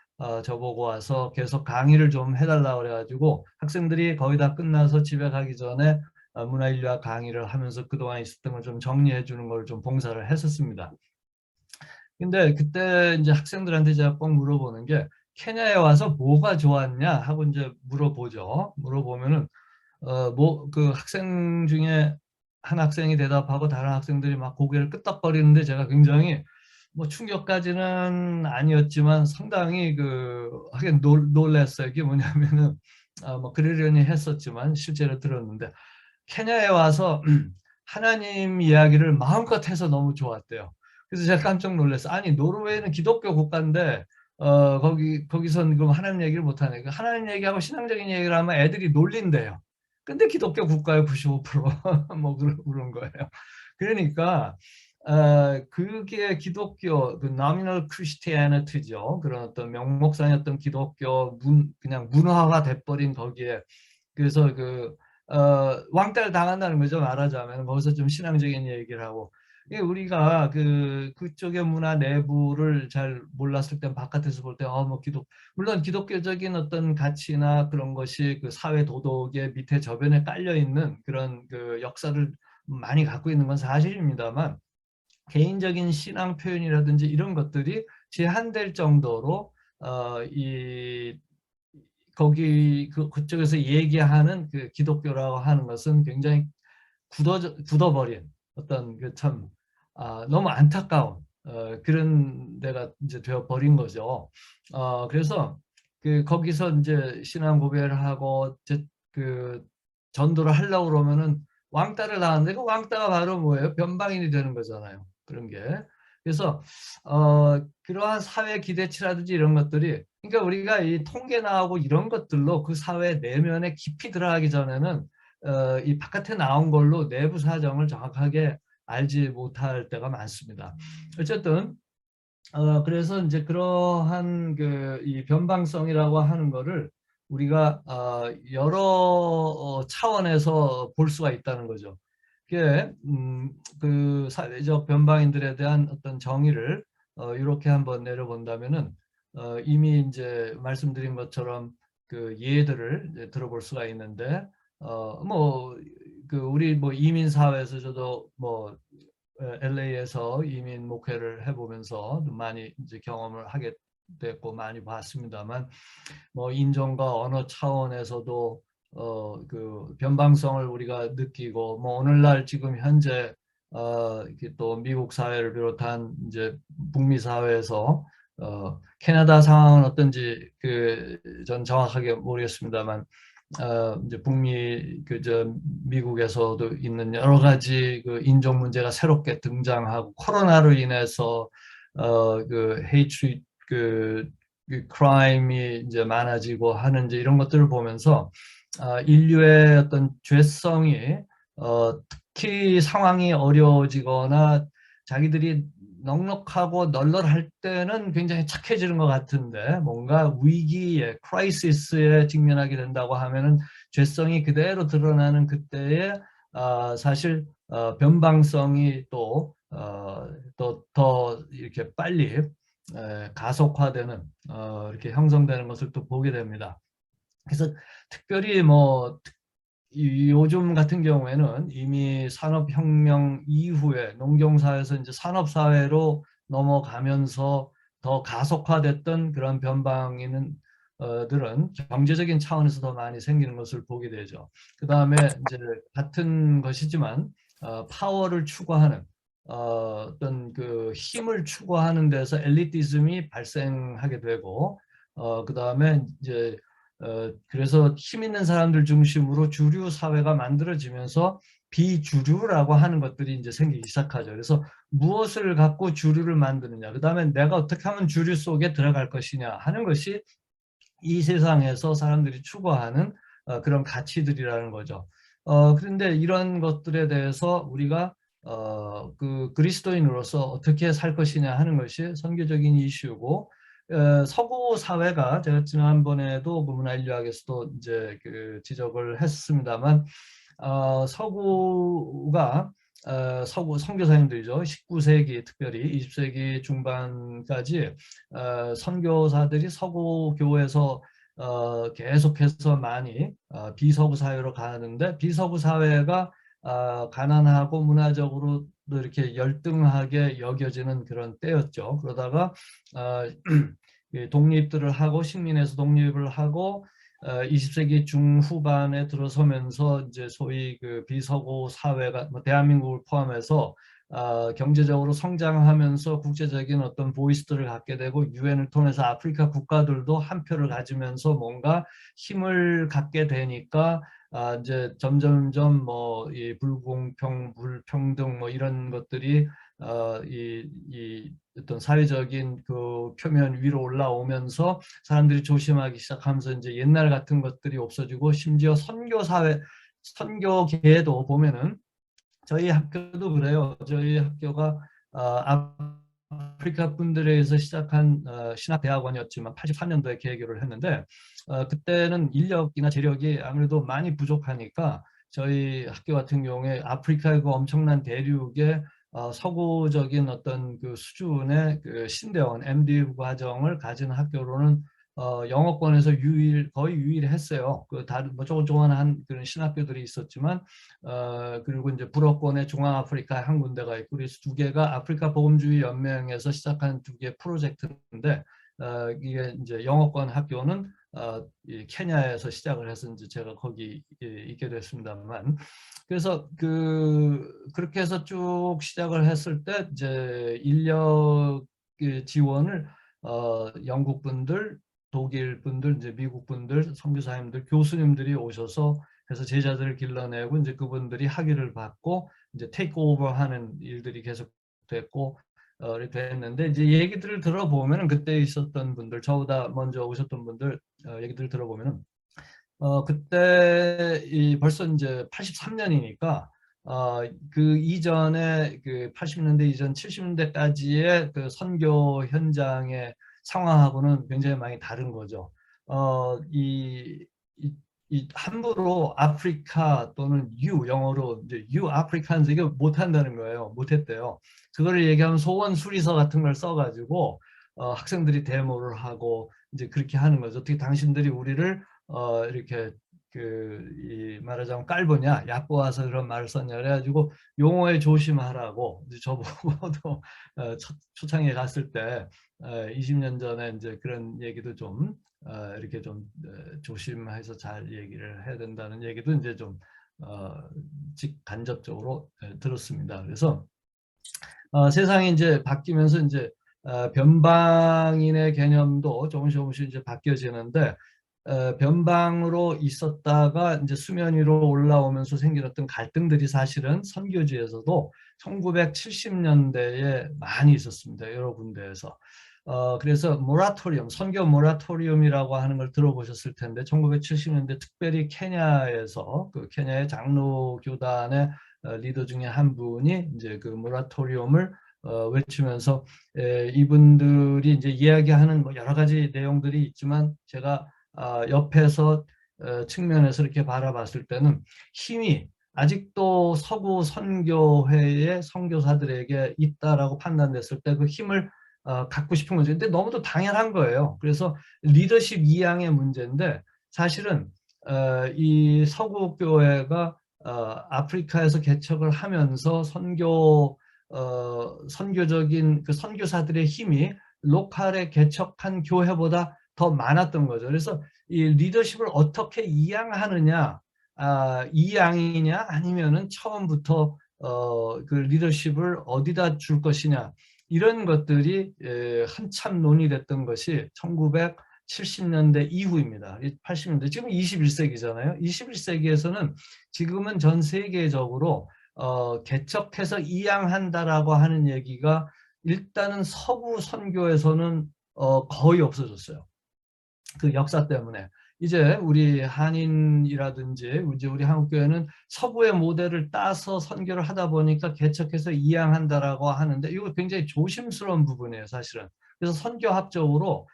저보고 와서 계속 강의를 좀 해달라고 그래가지고 학생들이 거의 다 끝나서 집에 가기 전에 문화인류학 강의를 하면서 그동안 있었던 걸 좀 정리해 주는 걸 좀 봉사를 했었습니다. 근데 그때 이제 학생들한테 제가 꼭 물어보는 게 케냐에 와서 뭐가 좋았냐 하고 이제 물어보죠. 물어보면은 뭐 그 학생 중에 한 학생이 대답하고 다른 학생들이 막 고개를 끄덕거리는데 제가 굉장히 뭐 충격까지는 아니었지만 상당히 하긴 놀랐어요. 이게 뭐냐면은 뭐 그러려니 했었지만 실제로 들었는데 케냐에 와서 하나님 이야기를 마음껏 해서 너무 좋았대요. 그래서 제가 깜짝 놀랐어요. 아니 노르웨이는 기독교 국가인데 거기선 그럼 하나님 얘기를 못 하네. 하나님 얘기하고 신앙적인 얘기를 하면 애들이 놀린대요. 근데 기독교 국가의 95%뭐 그런 거예요. 그러니까 그게 기독교 그 nominal Christianity죠. 그런 어떤 명목상이었던 기독교 그냥 문화가 돼버린 거기에 그래서 왕따를 당한다는 거죠. 말하자면 거기서 좀 신앙적인 얘기를 하고 이게 우리가 그쪽의 문화 내부를 잘 몰랐을 때 바깥에서 볼 때 뭐 물론 기독교적인 어떤 가치나 그런 것이 그 사회 도덕의 밑에 저변에 깔려 있는 그런 그 역사를 많이 갖고 있는 건 사실입니다만 개인적인 신앙 표현이라든지 이런 것들이 제한될 정도로 이 그쪽에서 얘기하는 그 기독교라고 하는 것은 굉장히 굳어버린 어떤 참 너무 안타까운 그런 데가 이제 되어 버린 거죠. 그래서 거기서 이제 신앙 고백을 하고 그 전도를 하려고 그러면은 왕따를 당하는데 그 왕따가 바로 뭐예요? 변방인이 되는 거잖아요. 그런 게. 그래서 그러한 사회 기대치라든지 이런 것들이 그러니까 우리가 이 통계 나오고 이런 것들로 그 사회 내면에 깊이 들어가기 전에는 이 바깥에 나온 걸로 내부 사정을 정확하게 알지 못할 때가 많습니다. 어쨌든 그래서 이제 그러한 이 변방성이라고 하는 거를 우리가 여러 차원에서 볼 수가 있다는 거죠. 그게 그 사회적 변방인들에 대한 어떤 정의를 이렇게 한번 내려본다면은 이미 이제 말씀드린 것처럼 그 예들을 이제 들어볼 수가 있는데 뭐 우리 뭐 이민 사회에서 저도 뭐 LA에서 이민 목회를 해보면서 많이 이제 경험을 하게 됐고 많이 봤습니다만 뭐 인종과 언어 차원에서도 그 변방성을 우리가 느끼고 뭐 오늘날 지금 현재 이렇게 또 미국 사회를 비롯한 이제 북미 사회에서 캐나다 상황은 어떤지 전 정확하게 모르겠습니다만 이제 북미 미국에서도 있는 여러 가지 그 인종 문제가 새롭게 등장하고 코로나로 인해서 헤이트 크라임이 이제 많아지고 하는 이제 이런 것들을 보면서 인류의 어떤 죄성이 특히 상황이 어려워지거나 자기들이 넉넉하고 널널할 때는 굉장히 착해지는 것 같은데 뭔가 위기에 크라이시스에 직면하게 된다고 하면은 죄성이 그대로 드러나는 그때에 사실 변방성이 또 더 이렇게 빨리 가속화되는 이렇게 형성되는 것을 또 보게 됩니다. 그래서 특별히 뭐 요즘 같은 경우에는 이미 산업혁명 이후에 농경사회에서 이제 산업사회로 넘어가면서 더 가속화됐던 그런 변방에는 들은 경제적인 차원에서 더 많이 생기는 것을 보게 되죠. 그 다음에 이제 같은 것이지만 파워를 추구하는 어떤 그 힘을 추구하는 데서 엘리티즘이 발생하게 되고 그 다음에 이제 그래서 힘 있는 사람들 중심으로 주류 사회가 만들어지면서 비주류라고 하는 것들이 이제 생기기 시작하죠. 그래서 무엇을 갖고 주류를 만드느냐, 그 다음에 내가 어떻게 하면 주류 속에 들어갈 것이냐 하는 것이 이 세상에서 사람들이 추구하는 그런 가치들이라는 거죠. 그런데 이런 것들에 대해서 우리가 그 그리스도인으로서 어떻게 살 것이냐 하는 것이 선교적인 이슈고 서구 사회가 제가 지난번에도 문화인류학에서도 이제 지적을 했습니다만 서구가 서구 선교사님들이죠. 19세기 특별히 20세기 중반까지 선교사들이 서구 교회에서 계속해서 많이 비서구 사회로 가는데, 비서구 사회가 가난하고 문화적으로도 이렇게 열등하게 여겨지는 그런 때였죠. 그러다가 독립들을 하고, 식민에서 독립을 하고 20세기 중후반에 들어서면서 이제 소위 그 비서구 사회가 뭐 대한민국을 포함해서 경제적으로 성장하면서 국제적인 어떤 보이스들을 갖게 되고, 유엔을 통해서 아프리카 국가들도 한 표를 가지면서 뭔가 힘을 갖게 되니까 이제 점점점 뭐 이 불공평, 불평등 뭐 이런 것들이 이 어떤 사회적인 그 표면 위로 올라오면서 사람들이 조심하기 시작하면서 이제 옛날 같은 것들이 없어지고, 심지어 선교 사회, 선교계도 보면은 저희 학교도 그래요. 저희 학교가 아프리카 분들에 의해서 시작한 신학대학원이었지만 83년도에 개교를 했는데, 그때는 인력이나 재력이 아무래도 많이 부족하니까 저희 학교 같은 경우에 아프리카의 그 엄청난 대륙에 서구적인 어떤 그 수준의 그 신대원 MD 과정을 가진 학교로는 영어권에서 거의 유일했어요. 그 다른 뭐 조그조그한 그런 신학교들이 있었지만, 그리고 이제 불어권의 중앙아프리카 한 군데가 있고, 그래서 두 개가 아프리카 복음주의 연맹에서 시작한 두 개 프로젝트인데, 이게 이제 영어권 학교는 이 케냐에서 시작을 해서 이제 제가 거기 있게 됐습니다만, 그래서 그렇게 해서 쭉 시작을 했을 때 이제 인력 지원을 영국 분들, 독일 분들, 이제 미국 분들, 선교사님들, 교수님들이 오셔서 해서 제자들을 길러내고, 이제 그분들이 학위를 받고 이제 테이크 오버하는 일들이 계속 됐고 이렇게 됐는데, 이제 얘기들을 들어보면은 그때 있었던 분들, 저보다 먼저 오셨던 분들 얘기들을 들어보면은 그때 벌써 이제 83년이니까 그 이전에 그 80년대 이전 70년대까지의 그 선교 현장의 상황하고는 굉장히 많이 다른 거죠. 이 함부로 아프리카 또는 영어로 이제 아프리칸스 이거 못한다는 거예요. 못했대요. 그거를 얘기하면 소원 수리서 같은 걸 써가지고 학생들이 데모를 하고 이제 그렇게 하는 거죠. 어떻게 당신들이 우리를 이렇게 이 말하자면 깔보냐, 얕보아서 그런 말을 썼냐 그래가지고 용어에 조심하라고 이제 저보고도 초창기에 갔을 때 20년 전에 이제 그런 얘기도 좀 이렇게 좀 조심해서 잘 얘기를 해야 된다는 얘기도 이제 좀 직간접적으로 들었습니다. 그래서 세상이 이제 바뀌면서 이제 변방인의 개념도 조금씩 이제 바뀌어지는데, 변방으로 있었다가 이제 수면 위로 올라오면서 생긴 어떤 갈등들이 사실은 선교지에서도 1970년대에 많이 있었습니다. 여러 군데에서. 그래서 모라토리엄, 선교 모라토리엄이라고 하는 걸 들어보셨을 텐데, 1970년대 특별히 케냐에서 그 케냐의 장로 교단의 리더 중에 한 분이 이제 그 모라토리엄을 외치면서 이분들이 이제 이야기하는 뭐 여러 가지 내용들이 있지만, 제가 옆에서 측면에서 이렇게 바라봤을 때는 힘이 아직도 서구 선교회의 선교사들에게 있다라고 판단됐을 때 그 힘을 갖고 싶은 거죠. 근데 너무도 당연한 거예요. 그래서 리더십 이양의 문제인데, 사실은 이 서구 교회가 아프리카에서 개척을 하면서 선교적인 그 선교사들의 힘이 로컬에 개척한 교회보다 더 많았던 거죠. 그래서 이 리더십을 어떻게 이양하느냐, 이양이냐 아니면은 처음부터 그 리더십을 어디다 줄 것이냐, 이런 것들이 한참 논의됐던 것이 1970년대 이후입니다. 80년대, 지금 21세기잖아요. 21세기에서는 지금은 전 세계적으로 개척해서 이양한다라고 하는 얘기가 일단은 서구 선교에서는 거의 없어졌어요. 그 역사 때문에. 이제 우리 한인이라든지 이제 우리 한국교회는 서구의 모델을 따서 선교를 하다 보니까 개척해서 이양한다라고 하는데, 이거 굉장히 조심스러운 부분이에요, 사실은. 그래서 선교학적으로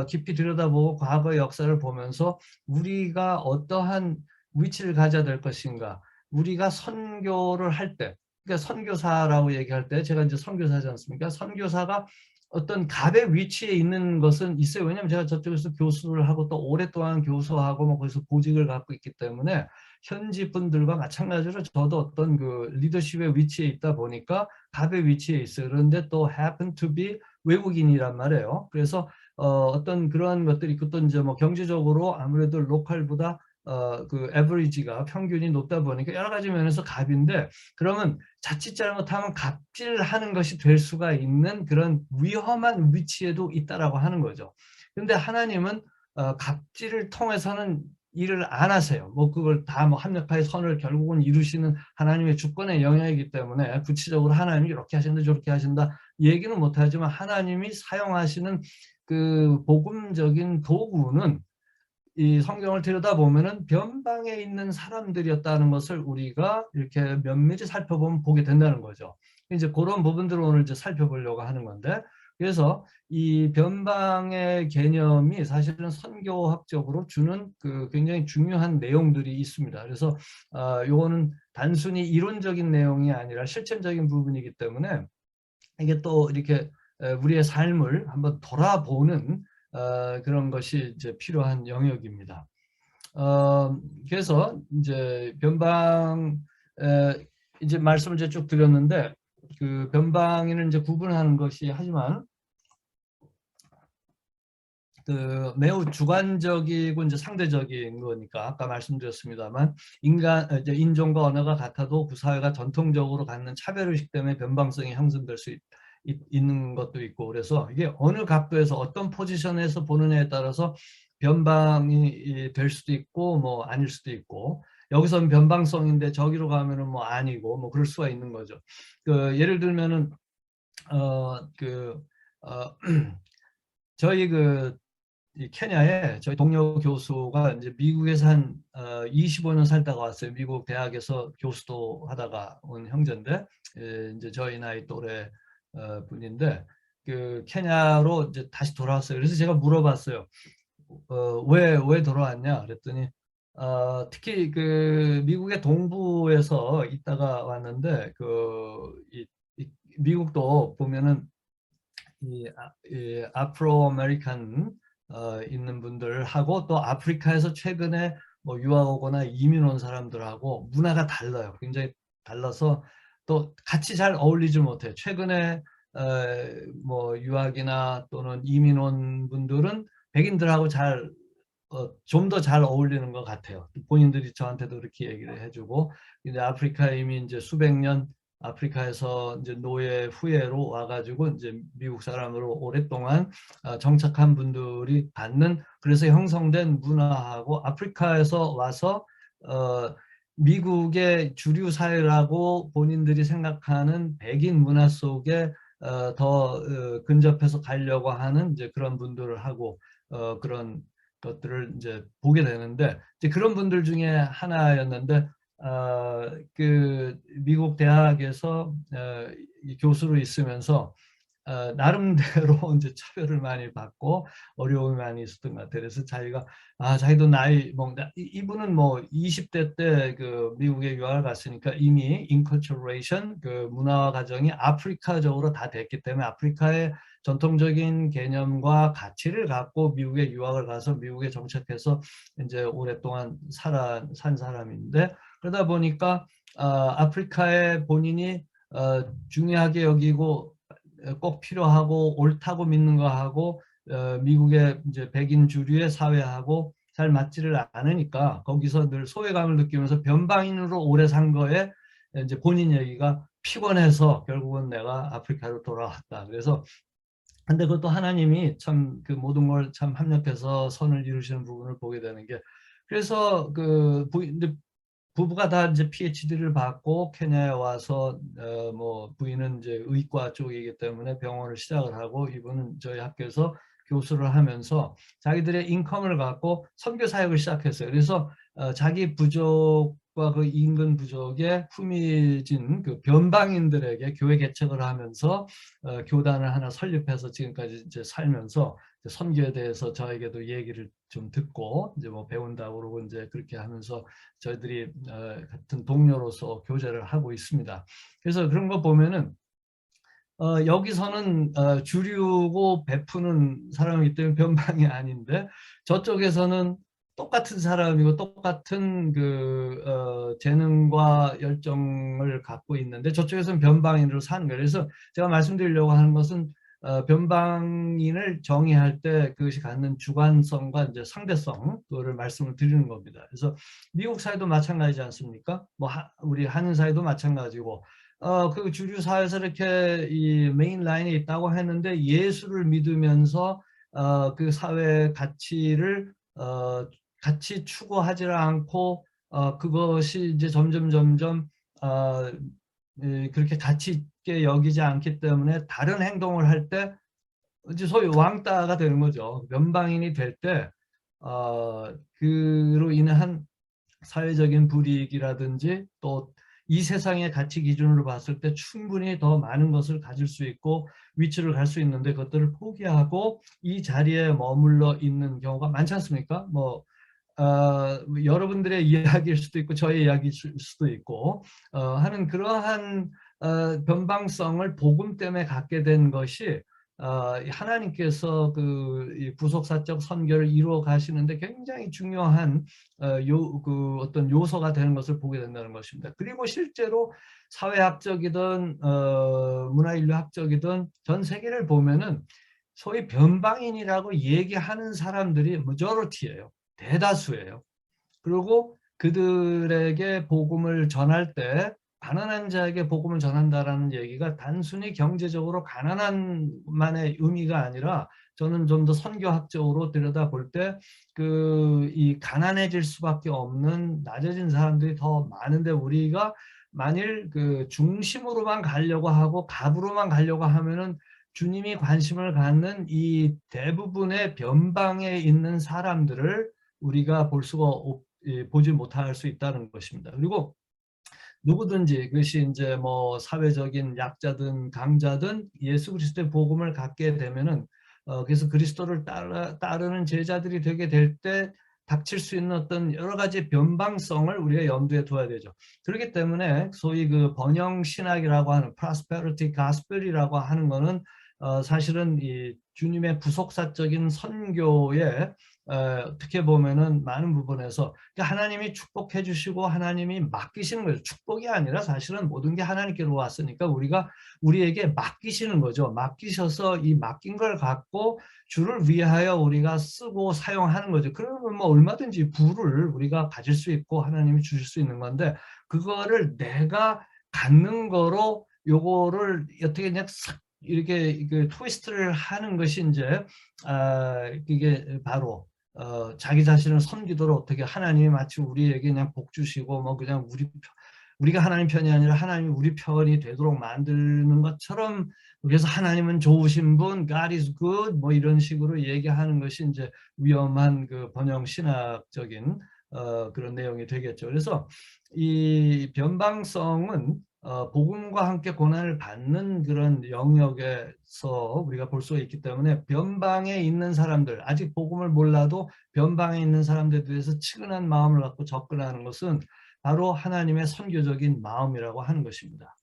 깊이 들여다보고 과거 역사를 보면서 우리가 어떠한 위치를 가져야 될 것인가, 우리가 선교를 할 때, 그러니까 선교사라고 얘기할 때 제가 이제 선교사지 않습니까? 선교사가 어떤 갑의 위치에 있는 것은 있어요. 왜냐하면 제가 저쪽에서 교수를 하고 또 오랫동안 교수하고 뭐 거기서 보직을 갖고 있기 때문에 현지 분들과 마찬가지로 저도 어떤 그 리더십의 위치에 있다 보니까 갑의 위치에 있어요. 그런데 또 happen to be 외국인이란 말이에요. 그래서 어떤 그러한 것들이 있고 또 이제 뭐 경제적으로 아무래도 로컬보다 그 에버리지가 평균이 높다 보니까 여러 가지 면에서 갑인데 그러면 자칫 잘못하면 갑질하는 것이 될 수가 있는 그런 위험한 위치에도 있다라고 하는 거죠. 그런데 하나님은 갑질을 통해서는 일을 안 하세요. 뭐 그걸 다 뭐 합력하여 선을 결국은 이루시는 하나님의 주권의 영역이기 때문에 구체적으로 하나님이 이렇게 하신다 저렇게 하신다 얘기는 못하지만 하나님이 사용하시는 그 복음적인 도구는 이 성경을 들여다보면은 변방에 있는 사람들이었다는 것을 우리가 이렇게 면밀히 살펴보면 보게 된다는 거죠. 이제 그런 부분들을 오늘 이제 살펴보려고 하는 건데, 그래서 이 변방의 개념이 사실은 선교학적으로 주는 그 굉장히 중요한 내용들이 있습니다. 그래서 요거는 단순히 이론적인 내용이 아니라 실천적인 부분이기 때문에 이게 또 이렇게 우리의 삶을 한번 돌아보는 그런 것이 이제 필요한 영역입니다. 그래서 이제 변방 이제 말씀을 이제 쭉 드렸는데 그 변방에는 이제 구분하는 것이 하지만 그 매우 주관적이고 이제 상대적인 거니까 아까 말씀드렸습니다만 이제 인종과 언어가 같아도 그 사회가 전통적으로 갖는 차별의식 때문에 변방성이 형성될 수 있는 것도 있고 그래서 이게 어느 각도에서 어떤 포지션에서 보느냐에 따라서 변방이 될 수도 있고 뭐 아닐 수도 있고 여기서는 변방성인데 저기로 가면은 뭐 아니고 뭐 그럴 수가 있는 거죠. 그 예를 들면은 그 저희 이 케냐에 저희 동료 교수가 이제 미국에서 한 25년 살다가 왔어요. 미국 대학에서 교수도 하다가 온 형제인데 이제 저희 나이 또래 분인데 그 케냐로 이제 다시 돌아왔어요. 그래서 제가 물어봤어요. 왜 돌아왔냐? 그랬더니 특히 그 미국의 동부에서 있다가 왔는데 이 미국도 보면은 이 아프로 아메리칸 있는 분들하고 또 아프리카에서 최근에 뭐 유학 오거나 이민 온 사람들하고 문화가 달라요. 굉장히 달라서 또 같이 잘 어울리지 못해요. 최근에 뭐 유학이나 또는 이민 온 분들은 백인들하고 좀 더 잘 어울리는 것 같아요. 본인들이 저한테도 그렇게 얘기를 해주고, 이제 아프리카에 이미 이제 수백 년 아프리카에서 이제 노예 후예로 와가지고 이제 미국 사람으로 오랫동안 정착한 분들이 받는 그래서 형성된 문화하고 아프리카에서 와서 미국의 주류 사회라고 본인들이 생각하는 백인 문화 속에 더 근접해서 가려고 하는 이제 그런 분들을 하고 그런 것들을 이제 보게 되는데 이제 그런 분들 중에 하나였는데 그 미국 대학에서 교수로 있으면서 나름대로 이제 차별을 많이 받고 어려움이 많이 있었던 것 같아요. 그래서 자기도 나이 뭐 이분은 뭐 20대 때 그 미국에 유학을 갔으니까 이미 인컬처레이션 그 문화 과정이 아프리카적으로 다 됐기 때문에 아프리카의 전통적인 개념과 가치를 갖고 미국에 유학을 가서 미국에 정착해서 이제 오랫동안 산 사람인데 그러다 보니까 아프리카에 본인이 중요하게 여기고 꼭 필요하고 옳다고 믿는 거하고 미국의 이제 백인 주류의 사회하고 잘 맞지를 않으니까 거기서 늘 소외감을 느끼면서 변방인으로 오래 산 거에 이제 본인 얘기가 피곤해서 결국은 내가 아프리카로 돌아왔다. 그래서 근데 그것도 하나님이 참 그 모든 걸 참 합력해서 선을 이루시는 부분을 보게 되는 게 그래서 부부가 다 이제 PhD를 받고 케냐에 와서 뭐 부인은 이제 의과 쪽이기 때문에 병원을 시작을 하고 이분은 저희 학교에서 교수를 하면서 자기들의 인컴을 갖고 선교 사역을 시작했어요. 그래서 자기 부족과 부족과 그 인근 부족의 후미진 그 변방인들에게 교회 개척을 하면서 교단을 하나 설립해서 지금까지 이제 살면서 이제 선교에 대해서 저에게도 얘기를 좀 듣고 이제 뭐 배운다고 그러고 이제 그렇게 하면서 저희들이 같은 동료로서 교제를 하고 있습니다. 그래서 그런 거 보면은 여기서는 주류고 베푸는 사람이기 때문에 변방이 아닌데 저쪽에서는 똑같은 사람이고 똑같은 그 재능과 열정을 갖고 있는데 저쪽에서는 변방인으로 사는 거예요. 그래서 제가 말씀드리려고 하는 것은 변방인을 정의할 때 그것이 갖는 주관성과 이제 상대성 그거를 말씀을 드리는 겁니다. 그래서 미국 사회도 마찬가지지 않습니까? 뭐 우리 한인 사회도 마찬가지고 그 주류 사회에서 이렇게 이 메인 라인에 있다고 했는데 예수를 믿으면서 그 사회 가치를 같이 추구하지 않고 그것이 이제 점점 그렇게 가치 있게 여기지 않기 때문에 다른 행동을 할 때 이제 소위 왕따가 되는 거죠. 면방인이 될 때 그로 인한 사회적인 불이익이라든지 또 이 세상의 가치 기준으로 봤을 때 충분히 더 많은 것을 가질 수 있고 위치를 갈 수 있는데 그것들을 포기하고 이 자리에 머물러 있는 경우가 많지 않습니까? 뭐 여러분들의 이야기일 수도 있고 저의 이야기일 수도 있고 하는 그러한 변방성을 복음 때문에 갖게 된 것이 하나님께서 그 부속사적 선교를 이루어 가시는데 굉장히 중요한 그 어떤 요소가 되는 것을 보게 된다는 것입니다. 그리고 실제로 사회학적이든 문화인류학적이든 전 세계를 보면은 소위 변방인이라고 얘기하는 사람들이 majority예요. 대다수예요. 그리고 그들에게 복음을 전할 때 가난한 자에게 복음을 전한다라는 얘기가 단순히 경제적으로 가난한만의 의미가 아니라 저는 좀 더 선교학적으로 들여다볼 때 그 이 가난해질 수밖에 없는 낮아진 사람들이 더 많은데 우리가 만일 그 중심으로만 가려고 하고 갑으로만 가려고 하면은 주님이 관심을 갖는 이 대부분의 변방에 있는 사람들을 우리가 볼 수가 보지 못할 수 있다는 것입니다. 그리고 누구든지 그것이 이제 뭐 사회적인 약자든 강자든 예수 그리스도의 복음을 갖게 되면은 그래서 그리스도를 따르는 제자들이 되게 될 때 닥칠 수 있는 어떤 여러 가지 변방성을 우리가 염두에 둬야 되죠. 그렇기 때문에 소위 그 번영 신학이라고 하는 prosperity gospel이라고 하는 거는 사실은 이 주님의 부속사적인 선교에 어떻게 보면은 많은 부분에서 하나님이 축복해 주시고 하나님이 맡기시는 거죠. 축복이 아니라 사실은 모든 게 하나님께로 왔으니까 우리가 우리에게 맡기시는 거죠. 맡기셔서 이 맡긴 걸 갖고 주를 위하여 우리가 쓰고 사용하는 거죠. 그러면 뭐 얼마든지 부를 우리가 가질 수 있고 하나님이 주실 수 있는 건데 그거를 내가 갖는 거로 요거를 어떻게 그냥 싹 이렇게 그 트위스트를 하는 것이 이제 이게 바로 자기 자신을 섬기도록 어떻게 하나님이 마치 우리에게 그냥 복 주시고 뭐 그냥 우리가 하나님 편이 아니라 하나님이 우리 편이 되도록 만드는 것처럼 그래서 하나님은 좋으신 분, God is good 뭐 이런 식으로 얘기하는 것이 이제 위험한 그 번영 신학적인 그런 내용이 되겠죠. 그래서 이 변방성은 복음과 함께 고난을 받는 그런 영역에서 우리가 볼 수가 있기 때문에 변방에 있는 사람들, 아직 복음을 몰라도 변방에 있는 사람들에 대해서 측은한 마음을 갖고 접근하는 것은 바로 하나님의 선교적인 마음이라고 하는 것입니다.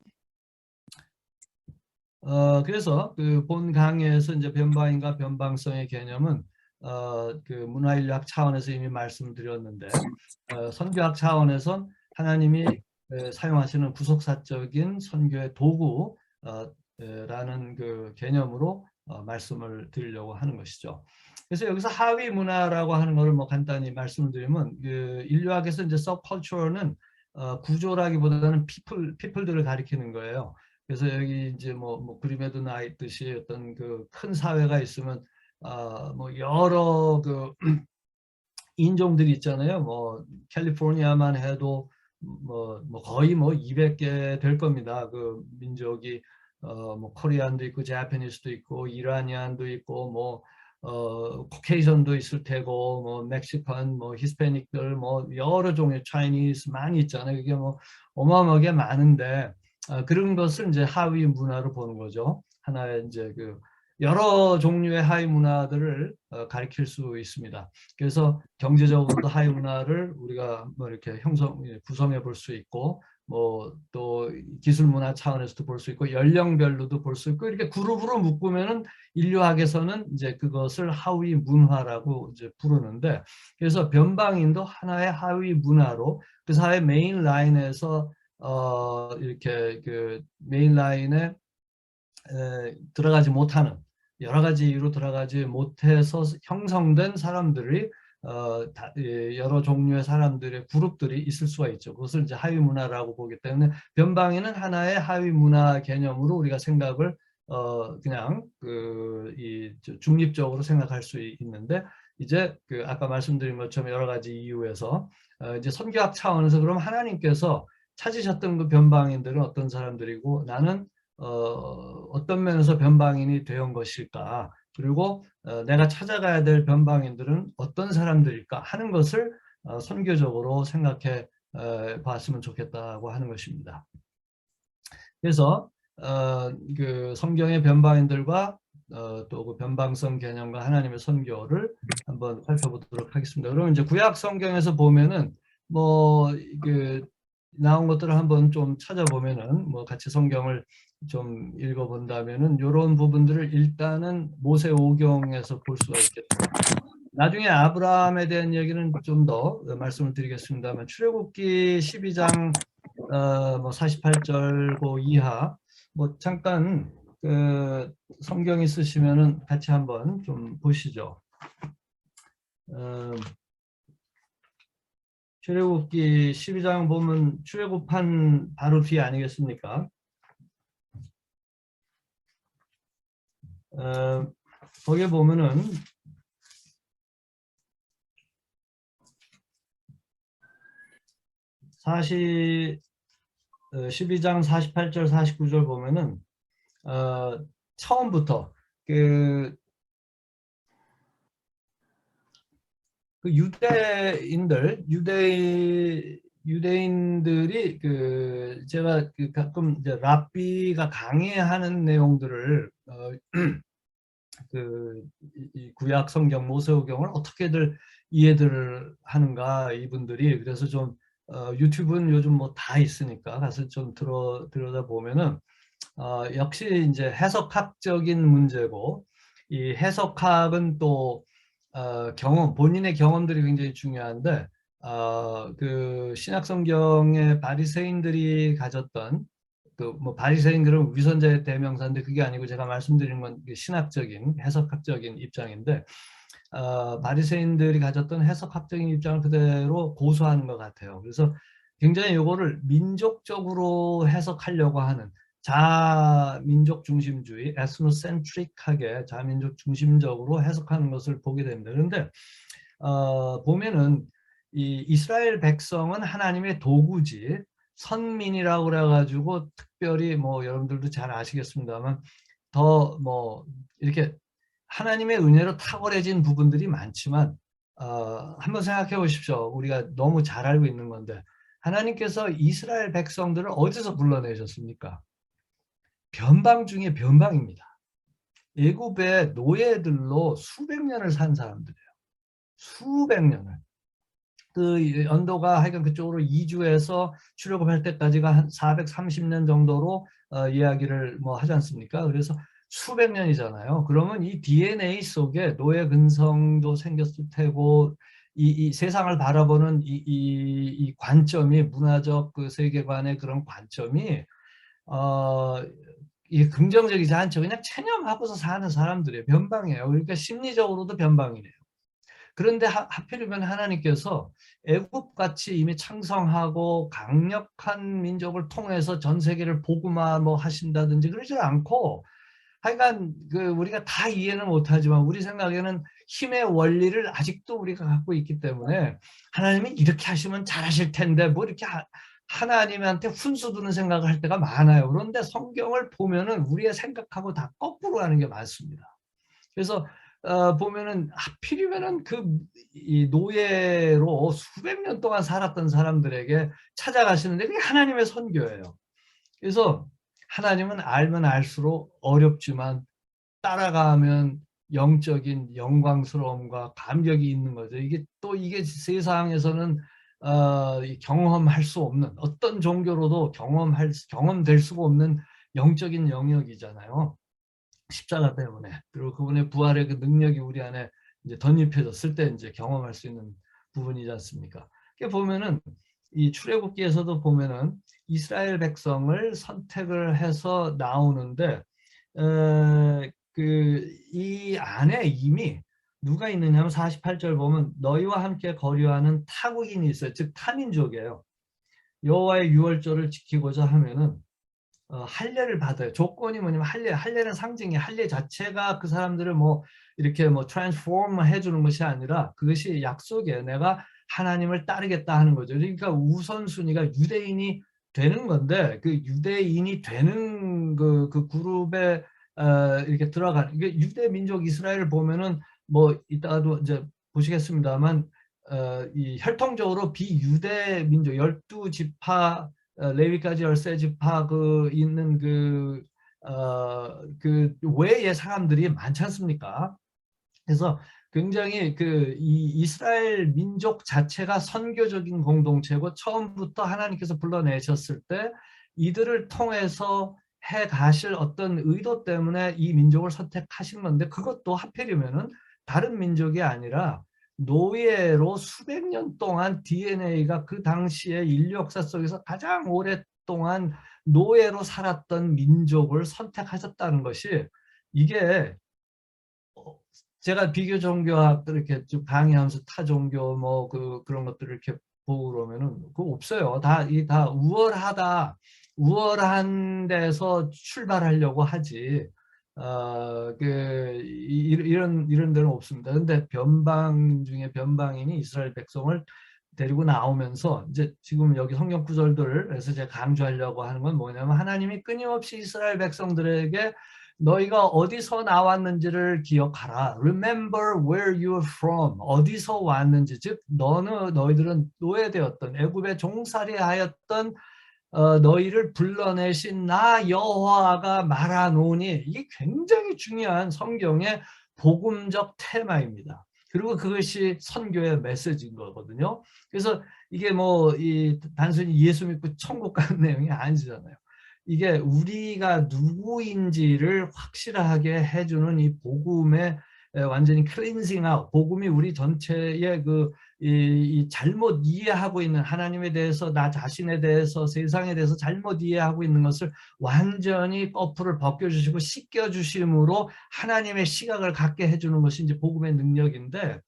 그래서 그 본 강의에서 이제 변방인과 변방성의 개념은 그 문화인류학 차원에서 이미 말씀드렸는데 선교학 차원에선 하나님이 사용하시는 부속사적인 선교의 도구라는 그 개념으로 말씀을 드리려고 하는 것이죠. 그래서 여기서 하위 문화라고 하는 것을 뭐 간단히 말씀을 드리면 그 인류학에서 이제 subculture는 구조라기보다는 people들을 가리키는 거예요. 그래서 여기 이제 뭐 그림에도 나와 있듯이 어떤 그 큰 사회가 있으면 뭐 여러 그 인종들이 있잖아요. 뭐 캘리포니아만 해도 뭐 거의 뭐 200개 될 겁니다. 그 민족이 뭐 코리안도 있고 자파니스도 있고 이라니안도 있고 뭐 코케이션도 있을 테고, 뭐 멕시칸, 뭐 히스패닉들, 뭐 여러 종의 차이니스 많이 있잖아요. 이게 뭐 어마어마하게 많은데 그런 것을 이제 하위 문화로 보는 거죠. 하나의 이제 그 여러 종류의 하위 문화들을 가리킬 수 있습니다. 그래서 경제적으로도 하위 문화를 우리가 뭐 이렇게 구성해 볼 수 있고, 뭐 또 기술 문화 차원에서도 볼 수 있고, 연령별로도 볼 수 있고, 이렇게 그룹으로 묶으면은 인류학에서는 이제 그것을 하위 문화라고 이제 부르는데, 그래서 변방인도 하나의 하위 문화로 그 사회 메인 라인에서 이렇게 그 메인 라인에 들어가지 못하는, 여러 가지 이유로 들어가지 못해서 형성된 사람들이 여러 종류의 사람들의 그룹들이 있을 수가 있죠. 그것을 이제 하위 문화라고 보기 때문에 변방에는 하나의 하위 문화 개념으로 우리가 생각을 그냥 이 중립적으로 생각할 수 있는데, 이제 그 아까 말씀드린 것처럼 여러 가지 이유에서 이제 선교학 차원에서 그럼 하나님께서 찾으셨던 그 변방인들은 어떤 사람들이고, 나는 어떤 면에서 변방인이 되온 것일까? 그리고 내가 찾아가야 될 변방인들은 어떤 사람들일까 하는 것을 선교적으로 생각해 봤으면 좋겠다고 하는 것입니다. 그래서 그 성경의 변방인들과 또 그 변방성 개념과 하나님의 선교를 한번 살펴보도록 하겠습니다. 그러면 이제 구약 성경에서 보면은 뭐 그 나온 것들을 한번 좀 찾아보면은, 뭐 같이 성경을 좀 읽어본다면은 이런 부분들을 일단은 모세오경에서 볼 수가 있겠습니다. 나중에 아브라함에 대한 얘기는 좀 더 말씀을 드리겠습니다만, 출애굽기 12장 뭐 48절 그 이하 뭐 잠깐 그 성경 있으시면은 같이 한번 좀 보시죠. 출애굽기 12장 보면 출애굽한 바로 뒤에 아니겠습니까? 거기에 보면은 12장 48절 49절 보면은 처음부터 그 유대인들이 그 제가 그 가끔 이제 랍비가 강의하는 내용들을 이 구약 성경 모세오경을 어떻게들 이해를 하는가 이분들이. 그래서 좀 유튜브는 요즘 뭐 다 있으니까 가서 좀 들여다 보면은 역시 이제 해석학적인 문제고, 이 해석학은 또 본인의 경험들이 굉장히 중요한데, 그 신약 성경의 바리새인들이 가졌던 그 뭐 바리새인들은 위선자의 대명사인데, 그게 아니고 제가 말씀드린 건 신학적인 해석학적인 입장인데, 바리새인들이 가졌던 해석학적인 입장을 그대로 고수하는 것 같아요. 그래서 굉장히 이거를 민족적으로 해석하려고 하는, 자민족 중심주의, 에스노센트릭하게 자민족 중심적으로 해석하는 것을 보게 됩니다. 그런데 보면은 이 이스라엘 백성은 하나님의 도구지, 선민이라고 그래가지고 특별히 뭐 여러분들도 잘 아시겠습니다만 더 뭐 이렇게 하나님의 은혜로 탁월해진 부분들이 많지만, 한번 생각해 보십시오. 우리가 너무 잘 알고 있는 건데, 하나님께서 이스라엘 백성들을 어디서 불러내셨습니까? 변방 중에 변방입니다. 애굽의 노예들로 수백 년을 산 사람들이에요. 수백 년을. 그 언도가 하여간 그쪽으로 이주해서 출애굽할 때까지가 한 430년 정도로 이야기를 뭐 하지 않습니까? 그래서 수백 년이잖아요. 그러면 이 DNA 속에 노예 근성도 생겼을 테고, 이 세상을 바라보는 이 관점이, 문화적 그 세계관의 그런 관점이 이게 긍정적이지 않죠. 그냥 체념하고서 사는 사람들이에요. 변방이에요. 그러니까 심리적으로도 변방이에요. 그런데 하필이면 하나님께서 애굽같이 이미 창성하고 강력한 민족을 통해서 전 세계를 복음화 뭐 하신다든지 그러지 않고, 하여간 그 우리가 다 이해는 못하지만 우리 생각에는 힘의 원리를 아직도 우리가 갖고 있기 때문에, 하나님이 이렇게 하시면 잘하실 텐데 뭐 이렇게 하나님한테 훈수 두는 생각을 할 때가 많아요. 그런데 성경을 보면은 우리의 생각하고 다 거꾸로 하는 게 많습니다. 그래서 보면은 하필이면은 이 노예로 수백 년 동안 살았던 사람들에게 찾아가시는데 그게 하나님의 선교예요. 그래서 하나님은 알면 알수록 어렵지만 따라가면 영적인 영광스러움과 감격이 있는 거죠. 이게 세상에서는 경험할 수 없는, 어떤 종교로도 경험될 수가 없는 영적인 영역이잖아요. 십자가 때문에. 그리고 그분의 부활의 그 능력이 우리 안에 이제 덧입혀졌을 때 이제 경험할 수 있는 부분이지 않습니까? 이렇게 보면은 이 출애굽기에서도 보면은 이스라엘 백성을 선택을 해서 나오는데 이 안에 이미 누가 있느냐면 48절 보면 너희와 함께 거류하는 타국인이 있어요. 즉 타민족이에요. 여호와의 유월절을 지키고자 하면은 할례를 받아요. 조건이 뭐냐면 할례는 상징이 할례 자체가 그 사람들을 뭐 이렇게 뭐 트랜스포머 해주는 것이 아니라 그것이 약속이에요. 내가 하나님을 따르겠다 하는 거죠. 그러니까 우선순위가 유대인이 되는 건데 그 유대인이 되는 그 그룹에 이렇게 들어가는 이게 유대 민족 이스라엘을 보면은 뭐 이따가도 이제 보시겠습니다만 이 혈통적으로 비유대 민족 12지파 레위까지 13지파 있는 그 외의 사람들이 많지 않습니까? 그래서 굉장히 이 이스라엘 민족 자체가 선교적인 공동체고 처음부터 하나님께서 불러내셨을 때 이들을 통해서 해 가실 어떤 의도 때문에 이 민족을 선택하신 건데 그것도 하필이면은 다른 민족이 아니라 노예로 수백 년 동안 DNA가 그 당시에 인류 역사 속에서 가장 오랫동안 노예로 살았던 민족을 선택하셨다는 것이 이게 제가 비교 종교학들 이렇게 좀 강의하면서 타 종교 뭐 그런 것들을 이렇게 보고 그러면은 그거 없어요. 다 우월한 데서 출발하려고 하지. 이런 데는 없습니다. 근데 변방 중에 변방인이 이스라엘 백성을 데리고 나오면서 이제 지금 여기 성경 구절들에서 제가 강조하려고 하는 건 뭐냐면 하나님이 끊임없이 이스라엘 백성들에게 너희가 어디서 나왔는지를 기억하라. Remember where you're from. 어디서 왔는지. 즉 너희들은 노예되었던 애굽에 종살이하였던 너희를 불러내신 나 여호와가 말하노니 이게 굉장히 중요한 성경의 복음적 테마입니다. 그리고 그것이 선교의 메시지인 거거든요. 그래서 이게 뭐 단순히 예수 믿고 천국 가는 내용이 아니잖아요. 이게 우리가 누구인지를 확실하게 해주는 이 복음의 완전히 클린징아웃, 복음이 우리 전체의 이 잘못 이해하고 있는 하나님에 대해서 나 자신에 대해서 세상에 대해서 잘못 이해하고 있는 것을 완전히 거풀을 벗겨주시고 씻겨주심으로 하나님의 시각을 갖게 해주는 것이 이제 복음의 능력인데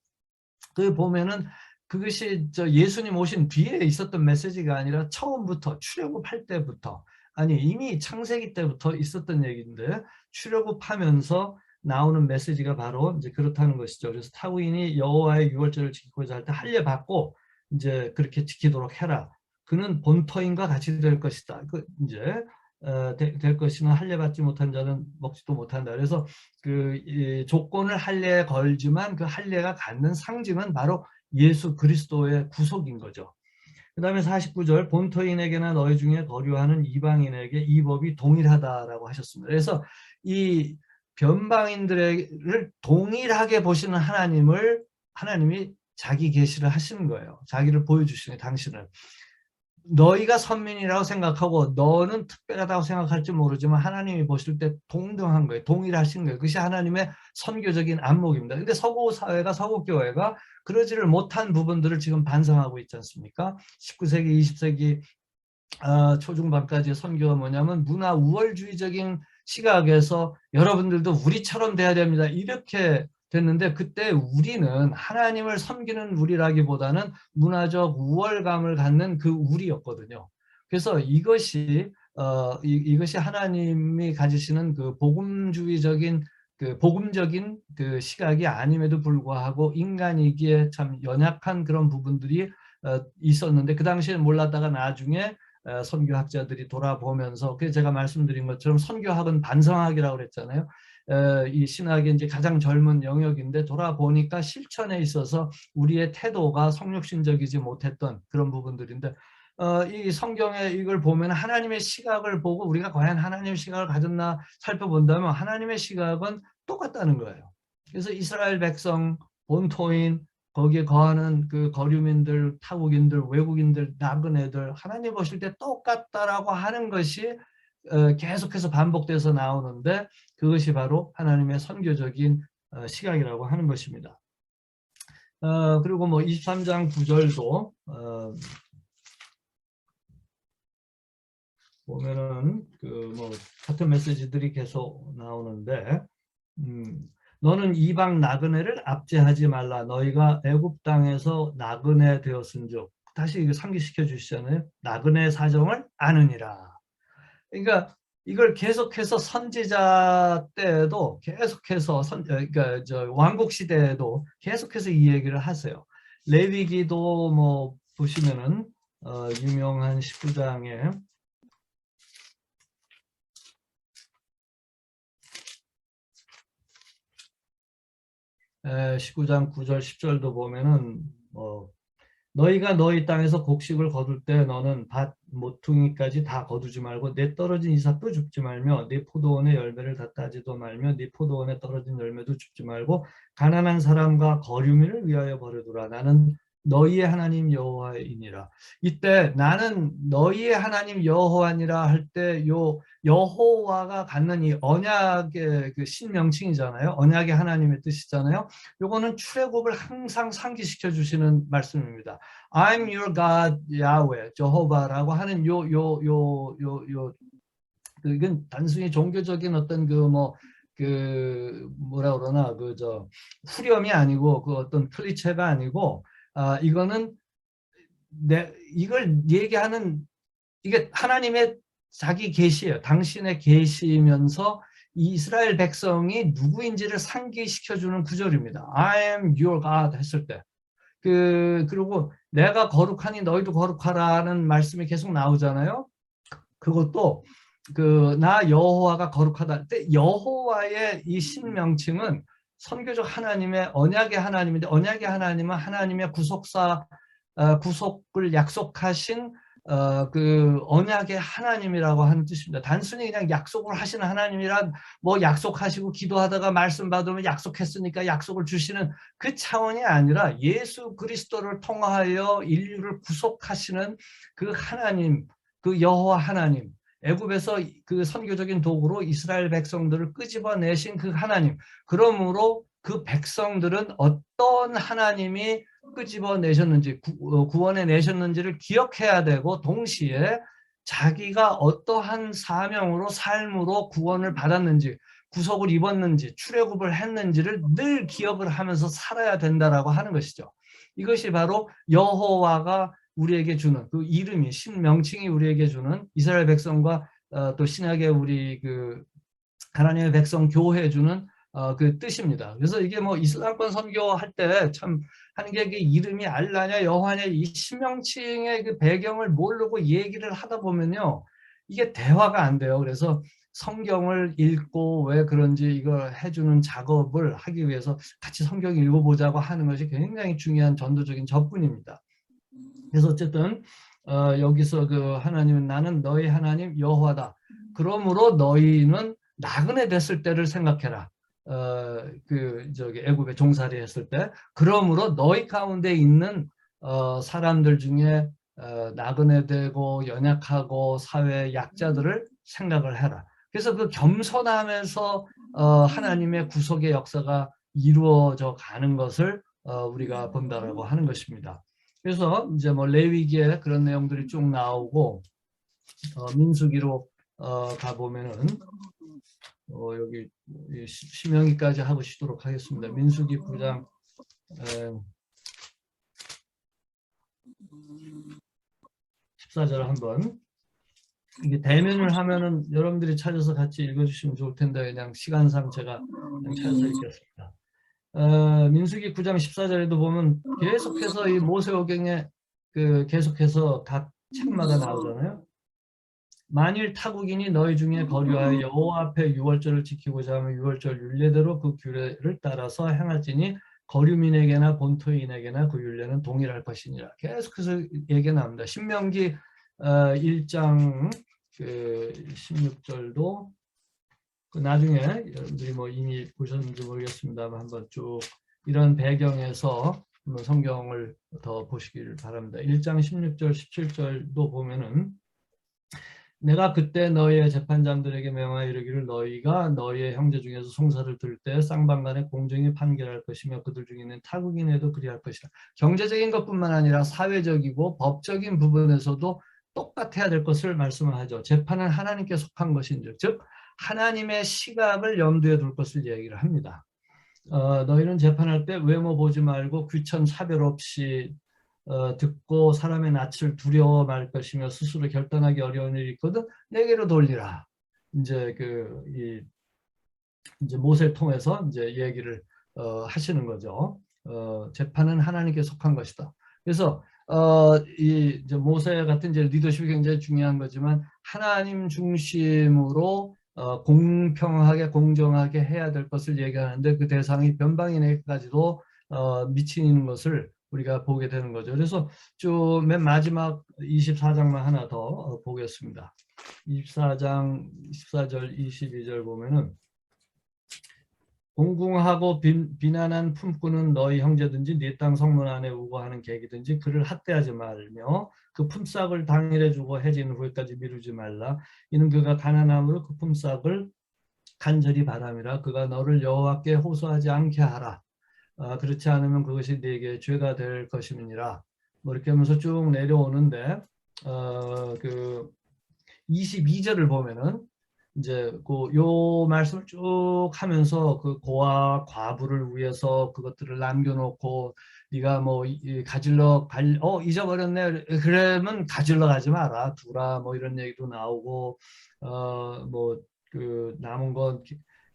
그 보면은 그것이 예수님 오신 뒤에 있었던 메시지가 아니라 처음부터 출애굽할 때부터 아니 이미 창세기 때부터 있었던 얘기인데 출애굽하면서 나오는 메시지가 바로 이제 그렇다는 것이죠. 그래서 타국인이 여호와의 유월절을 지키고자 할 때 할례 받고 이제 그렇게 지키도록 해라. 그는 본토인과 같이 될 것이다. 이제 될 것이나 할례 받지 못한 자는 먹지도 못한다. 그래서 조건을 할례에 걸지만 그 할례가 갖는 상징은 바로 예수 그리스도의 구속인 거죠. 그 다음에 49절 본토인에게나 너희 중에 거류하는 이방인에게 이 법이 동일하다라고 하셨습니다. 그래서 이 변방인들을 동일하게 보시는 하나님이 자기 계시를 하시는 거예요. 자기를 보여주시는 당신을. 너희가 선민이라고 생각하고 너는 특별하다고 생각할지 모르지만 하나님이 보실 때 동등한 거예요. 동일하신 거예요. 그것이 하나님의 선교적인 안목입니다. 근데 서구 사회가 서구 교회가 그러지를 못한 부분들을 지금 반성하고 있지 않습니까? 19세기, 20세기 초중반까지의 선교가 뭐냐면 문화 우월주의적인 시각에서 여러분들도 우리처럼 돼야 됩니다. 이렇게 됐는데 그때 우리는 하나님을 섬기는 우리라기보다는 문화적 우월감을 갖는 그 우리였거든요. 그래서 이것이 하나님이 가지시는 그 복음주의적인 복음적인 그 시각이 아님에도 불구하고 인간이기에 참 연약한 그런 부분들이 있었는데 그 당시에 몰랐다가 나중에 선교학자들이 돌아보면서 제가 말씀드린 것처럼 선교학은 반성학이라고 그랬잖아요. 이 신학의 이제 가장 젊은 영역인데 돌아보니까 실천에 있어서 우리의 태도가 성육신적이지 못했던 그런 부분들인데 이 성경에 이걸 보면 하나님의 시각을 보고 우리가 과연 하나님의 시각을 가졌나 살펴본다면 하나님의 시각은 똑같다는 거예요. 그래서 이스라엘 백성, 본토인, 거기에 거하는 그 거류민들, 타국인들, 외국인들, 나그네들 하나님 보실 때 똑같다라고 하는 것이 계속해서 반복돼서 나오는데 그것이 바로 하나님의 선교적인 시각이라고 하는 것입니다. 그리고 뭐 23장 9절도 보면은 그 뭐 같은 메시지들이 계속 나오는데 너는 이방 나그네를 압제하지 말라. 너희가 애굽 땅에서 나그네 되었은즉 다시 이거 상기시켜 주시잖아요. 나그네 사정을 아느니라. 그러니까 이걸 계속해서 선지자 때에도 계속해서 그러니까 저 왕국 시대에도 계속해서 이 얘기를 하세요. 레위기도 뭐 보시면은 유명한 19장에 19장 9절 10절도 보면은 너희가 너희 땅에서 곡식을 거둘 때 너는 밭 모퉁이까지 다 거두지 말고 내 떨어진 이삭도 줍지 말며 네 포도원의 열매를 다 따지도 말며 네 포도원에 떨어진 열매도 줍지 말고 가난한 사람과 거류민을 위하여 버려두라. 나는 너희의 하나님 여호와이니라. 이때 나는 너희의 하나님 여호와니라 할 때 요 여호와가 갖는 이 언약의 그 신명칭이잖아요. 언약의 하나님의 뜻이잖아요. 요거는 출애굽을 항상 상기시켜 주시는 말씀입니다. I'm your God, Yahweh, 저호바라고 하는 이건 단순히 종교적인 어떤 뭐라 그러나 후렴이 아니고 그 어떤 클리체가 아니고 이거는 이걸 얘기하는 이게 하나님의 자기 계시예요. 당신의 계시면서 이스라엘 백성이 누구인지를 상기시켜주는 구절입니다. I am your God 했을 때. 그리고 내가 거룩하니 너희도 거룩하라는 말씀이 계속 나오잖아요. 그것도 나 여호와가 거룩하다. 여호와의 이 신명칭은 선교적 하나님의 언약의 하나님인데 언약의 하나님은 하나님의 구속을 약속하신 그 언약의 하나님이라고 하는 뜻입니다. 단순히 그냥 약속을 하시는 하나님이란 뭐 약속하시고 기도하다가 말씀 받으면 약속했으니까 약속을 주시는 그 차원이 아니라 예수 그리스도를 통하여 인류를 구속하시는 그 하나님, 그 여호와 하나님, 애굽에서 그 선교적인 도구로 이스라엘 백성들을 끄집어내신 그 하나님, 그러므로 그 백성들은 어떤 하나님이 끄집어내셨는지 구원해 내셨는지를 기억해야 되고 동시에 자기가 어떠한 사명으로 삶으로 구원을 받았는지 구속을 입었는지 출애굽을 했는지를 늘 기억을 하면서 살아야 된다라고 하는 것이죠. 이것이 바로 여호와가 우리에게 주는 그 이름이 신명칭이 우리에게 주는 이스라엘 백성과 또 신약의 우리 그 하나님의 백성 교회에 주는 그 뜻입니다. 그래서 이게 뭐 이슬람권 선교할 때 참 하는 게 이름이 알라냐 여호와냐 이 신명칭의 그 배경을 모르고 얘기를 하다 보면요 이게 대화가 안 돼요. 그래서 성경을 읽고 왜 그런지 이걸 해주는 작업을 하기 위해서 같이 성경 읽어보자고 하는 것이 굉장히 중요한 전도적인 접근입니다. 그래서 어쨌든 여기서 그 하나님은 나는 너희 하나님 여호와다. 그러므로 너희는 나그네 됐을 때를 생각해라. 애굽에 종살이 했을 때. 그러므로 너희 가운데 있는 사람들 중에 나그네 되고 연약하고 사회 약자들을 생각을 해라. 그래서 그 겸손함에서 하나님의 구속의 역사가 이루어져 가는 것을 우리가 본다라고 하는 것입니다. 그래서 이제 뭐 레위기에 그런 내용들이 쭉 나오고 민수기로 가보면은 여기 신명기까지 하고 쉬도록 하겠습니다. 민수기 9장 14절 한번 이게 대면을 하면은 여러분들이 찾아서 같이 읽어주시면 좋을 텐데 그냥 시간상 제가 그냥 찾아서 읽겠습니다. 민수기 9장 14절에도 보면 계속해서 이 모세오경에 계속해서 각 책마다 나오잖아요. 만일 타국인이 너희 중에 거류하여 여호와 앞에 유월절을 지키고자 하면 유월절 율례대로 그 규례를 따라서 행할지니 거류민에게나 본토인에게나 그 율례는 동일할 것이니라. 계속해서 얘기가 나옵니다. 신명기 1장 그 16절도 그 나중에 여러분들이 뭐 이미 보셨는지 모르겠습니다만 한번 쭉 이런 배경에서 한번 성경을 더 보시기를 바랍니다. 1장 16절 17절도 보면은 내가 그때 너희의 재판장들에게 명하여 이르기를 너희가 너희의 형제 중에서 송사를 들 때 쌍방간에 공정히 판결할 것이며 그들 중에 있는 타국인에도 그리할 것이라. 경제적인 것뿐만 아니라 사회적이고 법적인 부분에서도 똑같아야 될 것을 말씀을 하죠. 재판은 하나님께 속한 것인즉 즉 하나님의 시각을 염두에 둘 것을 얘기를 합니다. 너희는 재판할 때 외모 보지 말고 귀천 사별 없이 듣고 사람의 낯을 두려워 말 것이며 스스로 결단하기 어려운 일이 있거든 내게로 돌리라. 이제 이제 모세를 통해서 이제 얘기를 하시는 거죠. 재판은 하나님께 속한 것이다. 그래서 이 이제 모세 같은 이제 리더십이 굉장히 중요한 거지만 하나님 중심으로 공평하게 공정하게 해야 될 것을 얘기하는데 그 대상이 변방인에게까지도 미치는 것을 우리가 보게 되는 거죠. 그래서 쭉 맨 마지막 24장만 하나 더 보겠습니다. 24장 14절 22절 보면은 공궁하고 비난한 품꾼은 너희 형제든지 네 땅 성문 안에 우거하는 객이든지 그를 학대하지 말며 그 품삯을 당일에 주고 해진 후에까지 미루지 말라. 이는 그가 가난함으로 그 품삯을 간절히 바람이라. 그가 너를 여호와께 호소하지 않게 하라. 그렇지 않으면 그것이 네게 죄가 될 것임이니라. 뭐 이렇게 하면서 쭉 내려오는데 그 22절을 보면은 이제 요 말씀을 쭉 하면서 그 고아 과부를 위해서 그것들을 남겨놓고 네가 뭐 가질러 잊어버렸네 그러면 가질러 가지 마라 두라 뭐 이런 얘기도 나오고 뭐 그 남은 건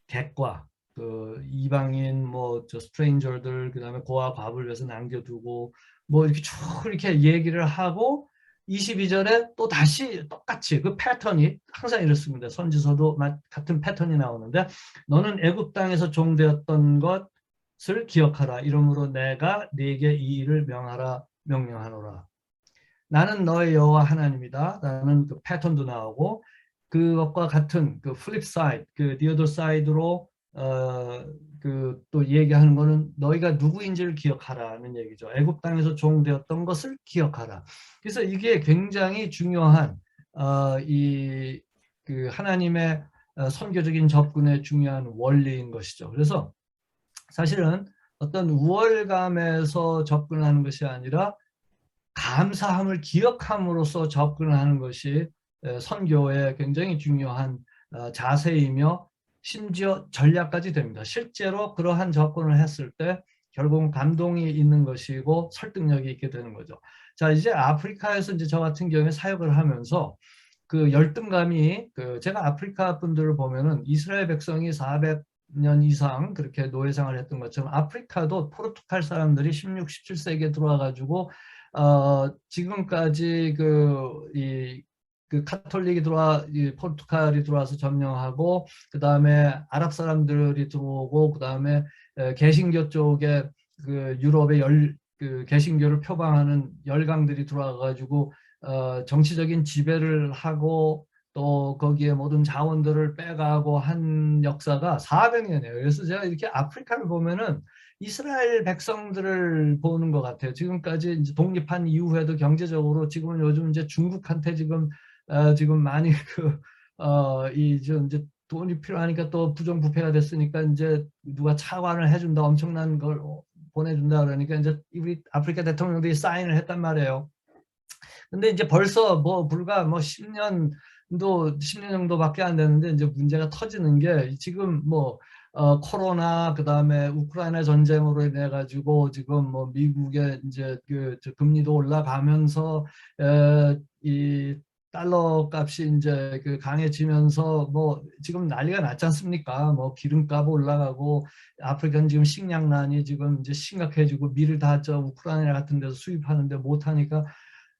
객과 그 이방인 뭐 저 스트레인저들 그다음에 고아 과부를 위해서 남겨두고 뭐 이렇게 쭉 이렇게 얘기를 하고 22절에 또 다시 똑같이 그 패턴이 항상 이렇습니다. 선지서도 같은 패턴이 나오는데 너는 애굽 땅에서 종되었던 것을 기억하라. 이러므로 내가 네게 이 일을 명령하노라. 나는 너의 여호와 하나님이다. 라는 그 패턴도 나오고 그것과 같은 그 플립 사이드, 그 디어더 사이드로 그 또 얘기하는 거는 너희가 누구인지를 기억하라는 얘기죠. 애굽 땅에서 종되었던 것을 기억하라. 그래서 이게 굉장히 중요한 이 그 하나님의 선교적인 접근의 중요한 원리인 것이죠. 그래서 사실은 어떤 우월감에서 접근하는 것이 아니라 감사함을 기억함으로써 접근하는 것이 선교의 굉장히 중요한 자세이며 심지어 전략까지 됩니다. 실제로 그러한 접근을 했을 때 결국은 감동이 있는 것이고 설득력이 있게 되는 거죠. 자, 이제 아프리카에서 이제 저 같은 경우에 사역을 하면서 그 열등감이 제가 아프리카 분들을 보면은 이스라엘 백성이 400년 이상 그렇게 노예 생활을 했던 것처럼 아프리카도 포르투갈 사람들이 16, 17세기에 들어와 가지고 지금까지 그 카톨릭이 포르투갈이 들어와서 점령하고 그 다음에 아랍 사람들이 들어오고 그 다음에 개신교 쪽에 그 유럽의 그 개신교를 표방하는 열강들이 들어와가지고 정치적인 지배를 하고 또 거기에 모든 자원들을 빼가고 한 역사가 400년이에요. 그래서 제가 이렇게 아프리카를 보면은 이스라엘 백성들을 보는 것 같아요. 지금까지 이제 독립한 이후에도 경제적으로 지금은 요즘 이제 중국한테 지금 많이 이제 돈이 필요하니까 또 부정부패가 됐으니까 이제 누가 차관을 해준다 엄청난 걸 보내준다 그러니까 이제 우리 아프리카 대통령들이 사인을 했단 말이에요. 근데 이제 벌써 뭐 불과 뭐 10년 정도밖에 안 됐는데 이제 문제가 터지는 게 지금 뭐 코로나 그다음에 우크라이나 전쟁으로 인해 가지고 지금 뭐 미국의 이제 그 금리도 올라가면서 이 달러 값이 이제 그 강해지면서 뭐 지금 난리가 났지 않습니까? 뭐 기름값 올라가고 아프리카는 지금 식량난이 지금 이제 심각해지고 밀을 다 저 우크라이나 같은 데서 수입하는데 못 하니까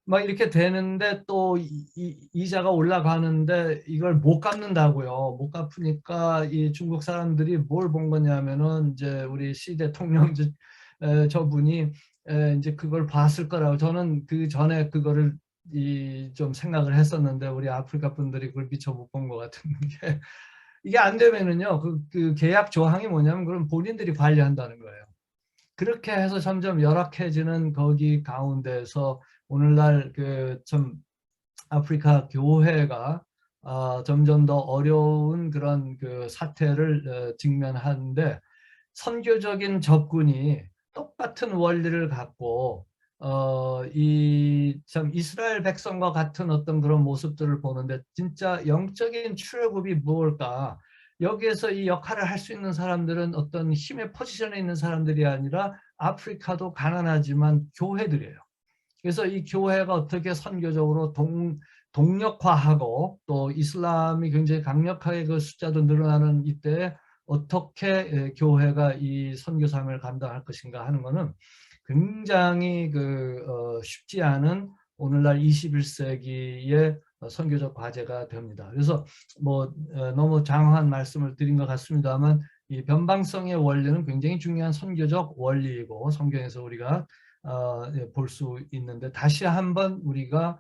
막 이렇게 되는데 또 이자가 올라가는데 이걸 못 갚는다고요. 못 갚으니까 이 중국 사람들이 뭘 본 거냐면은 이제 우리 시 대통령 저분이 이제 그걸 봤을 거라고 저는 그 전에 그거를 좀 생각을 했었는데 우리 아프리카 분들이 그걸 미처 못 본 것 같은 게 이게 안 되면은요 그 계약 조항이 뭐냐면 그럼 본인들이 관리한다는 거예요. 그렇게 해서 점점 열악해지는 거기 가운데서 오늘날 그 좀 아프리카 교회가 점점 더 어려운 그런 그 사태를 직면하는데 선교적인 접근이 똑같은 원리를 갖고 이 참 이스라엘 백성과 같은 어떤 그런 모습들을 보는데 진짜 영적인 출애굽이 무엇일까? 여기에서 이 역할을 할 수 있는 사람들은 어떤 힘의 포지션에 있는 사람들이 아니라 아프리카도 가난하지만 교회들이에요. 그래서 이 교회가 어떻게 선교적으로 동력화하고 또 이슬람이 굉장히 강력하게 그 숫자도 늘어나는 이때에 어떻게 교회가 이 선교 사명을 감당할 것인가 하는 것은 굉장히 쉽지 않은 오늘날 21세기의 선교적 과제가 됩니다. 그래서 뭐 너무 장황한 말씀을 드린 것 같습니다만 이 변방성의 원리는 굉장히 중요한 선교적 원리이고 성경에서 우리가 볼 수 있는데 다시 한번 우리가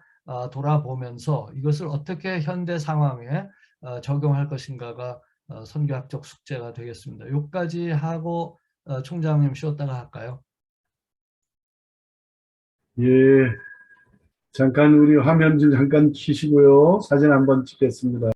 돌아보면서 이것을 어떻게 현대 상황에 적용할 것인가가 선교학적 숙제가 되겠습니다. 여기까지 하고 총장님 쉬었다가 할까요? 예, 잠깐 우리 화면 좀 잠깐 키시고요. 사진 한번 찍겠습니다.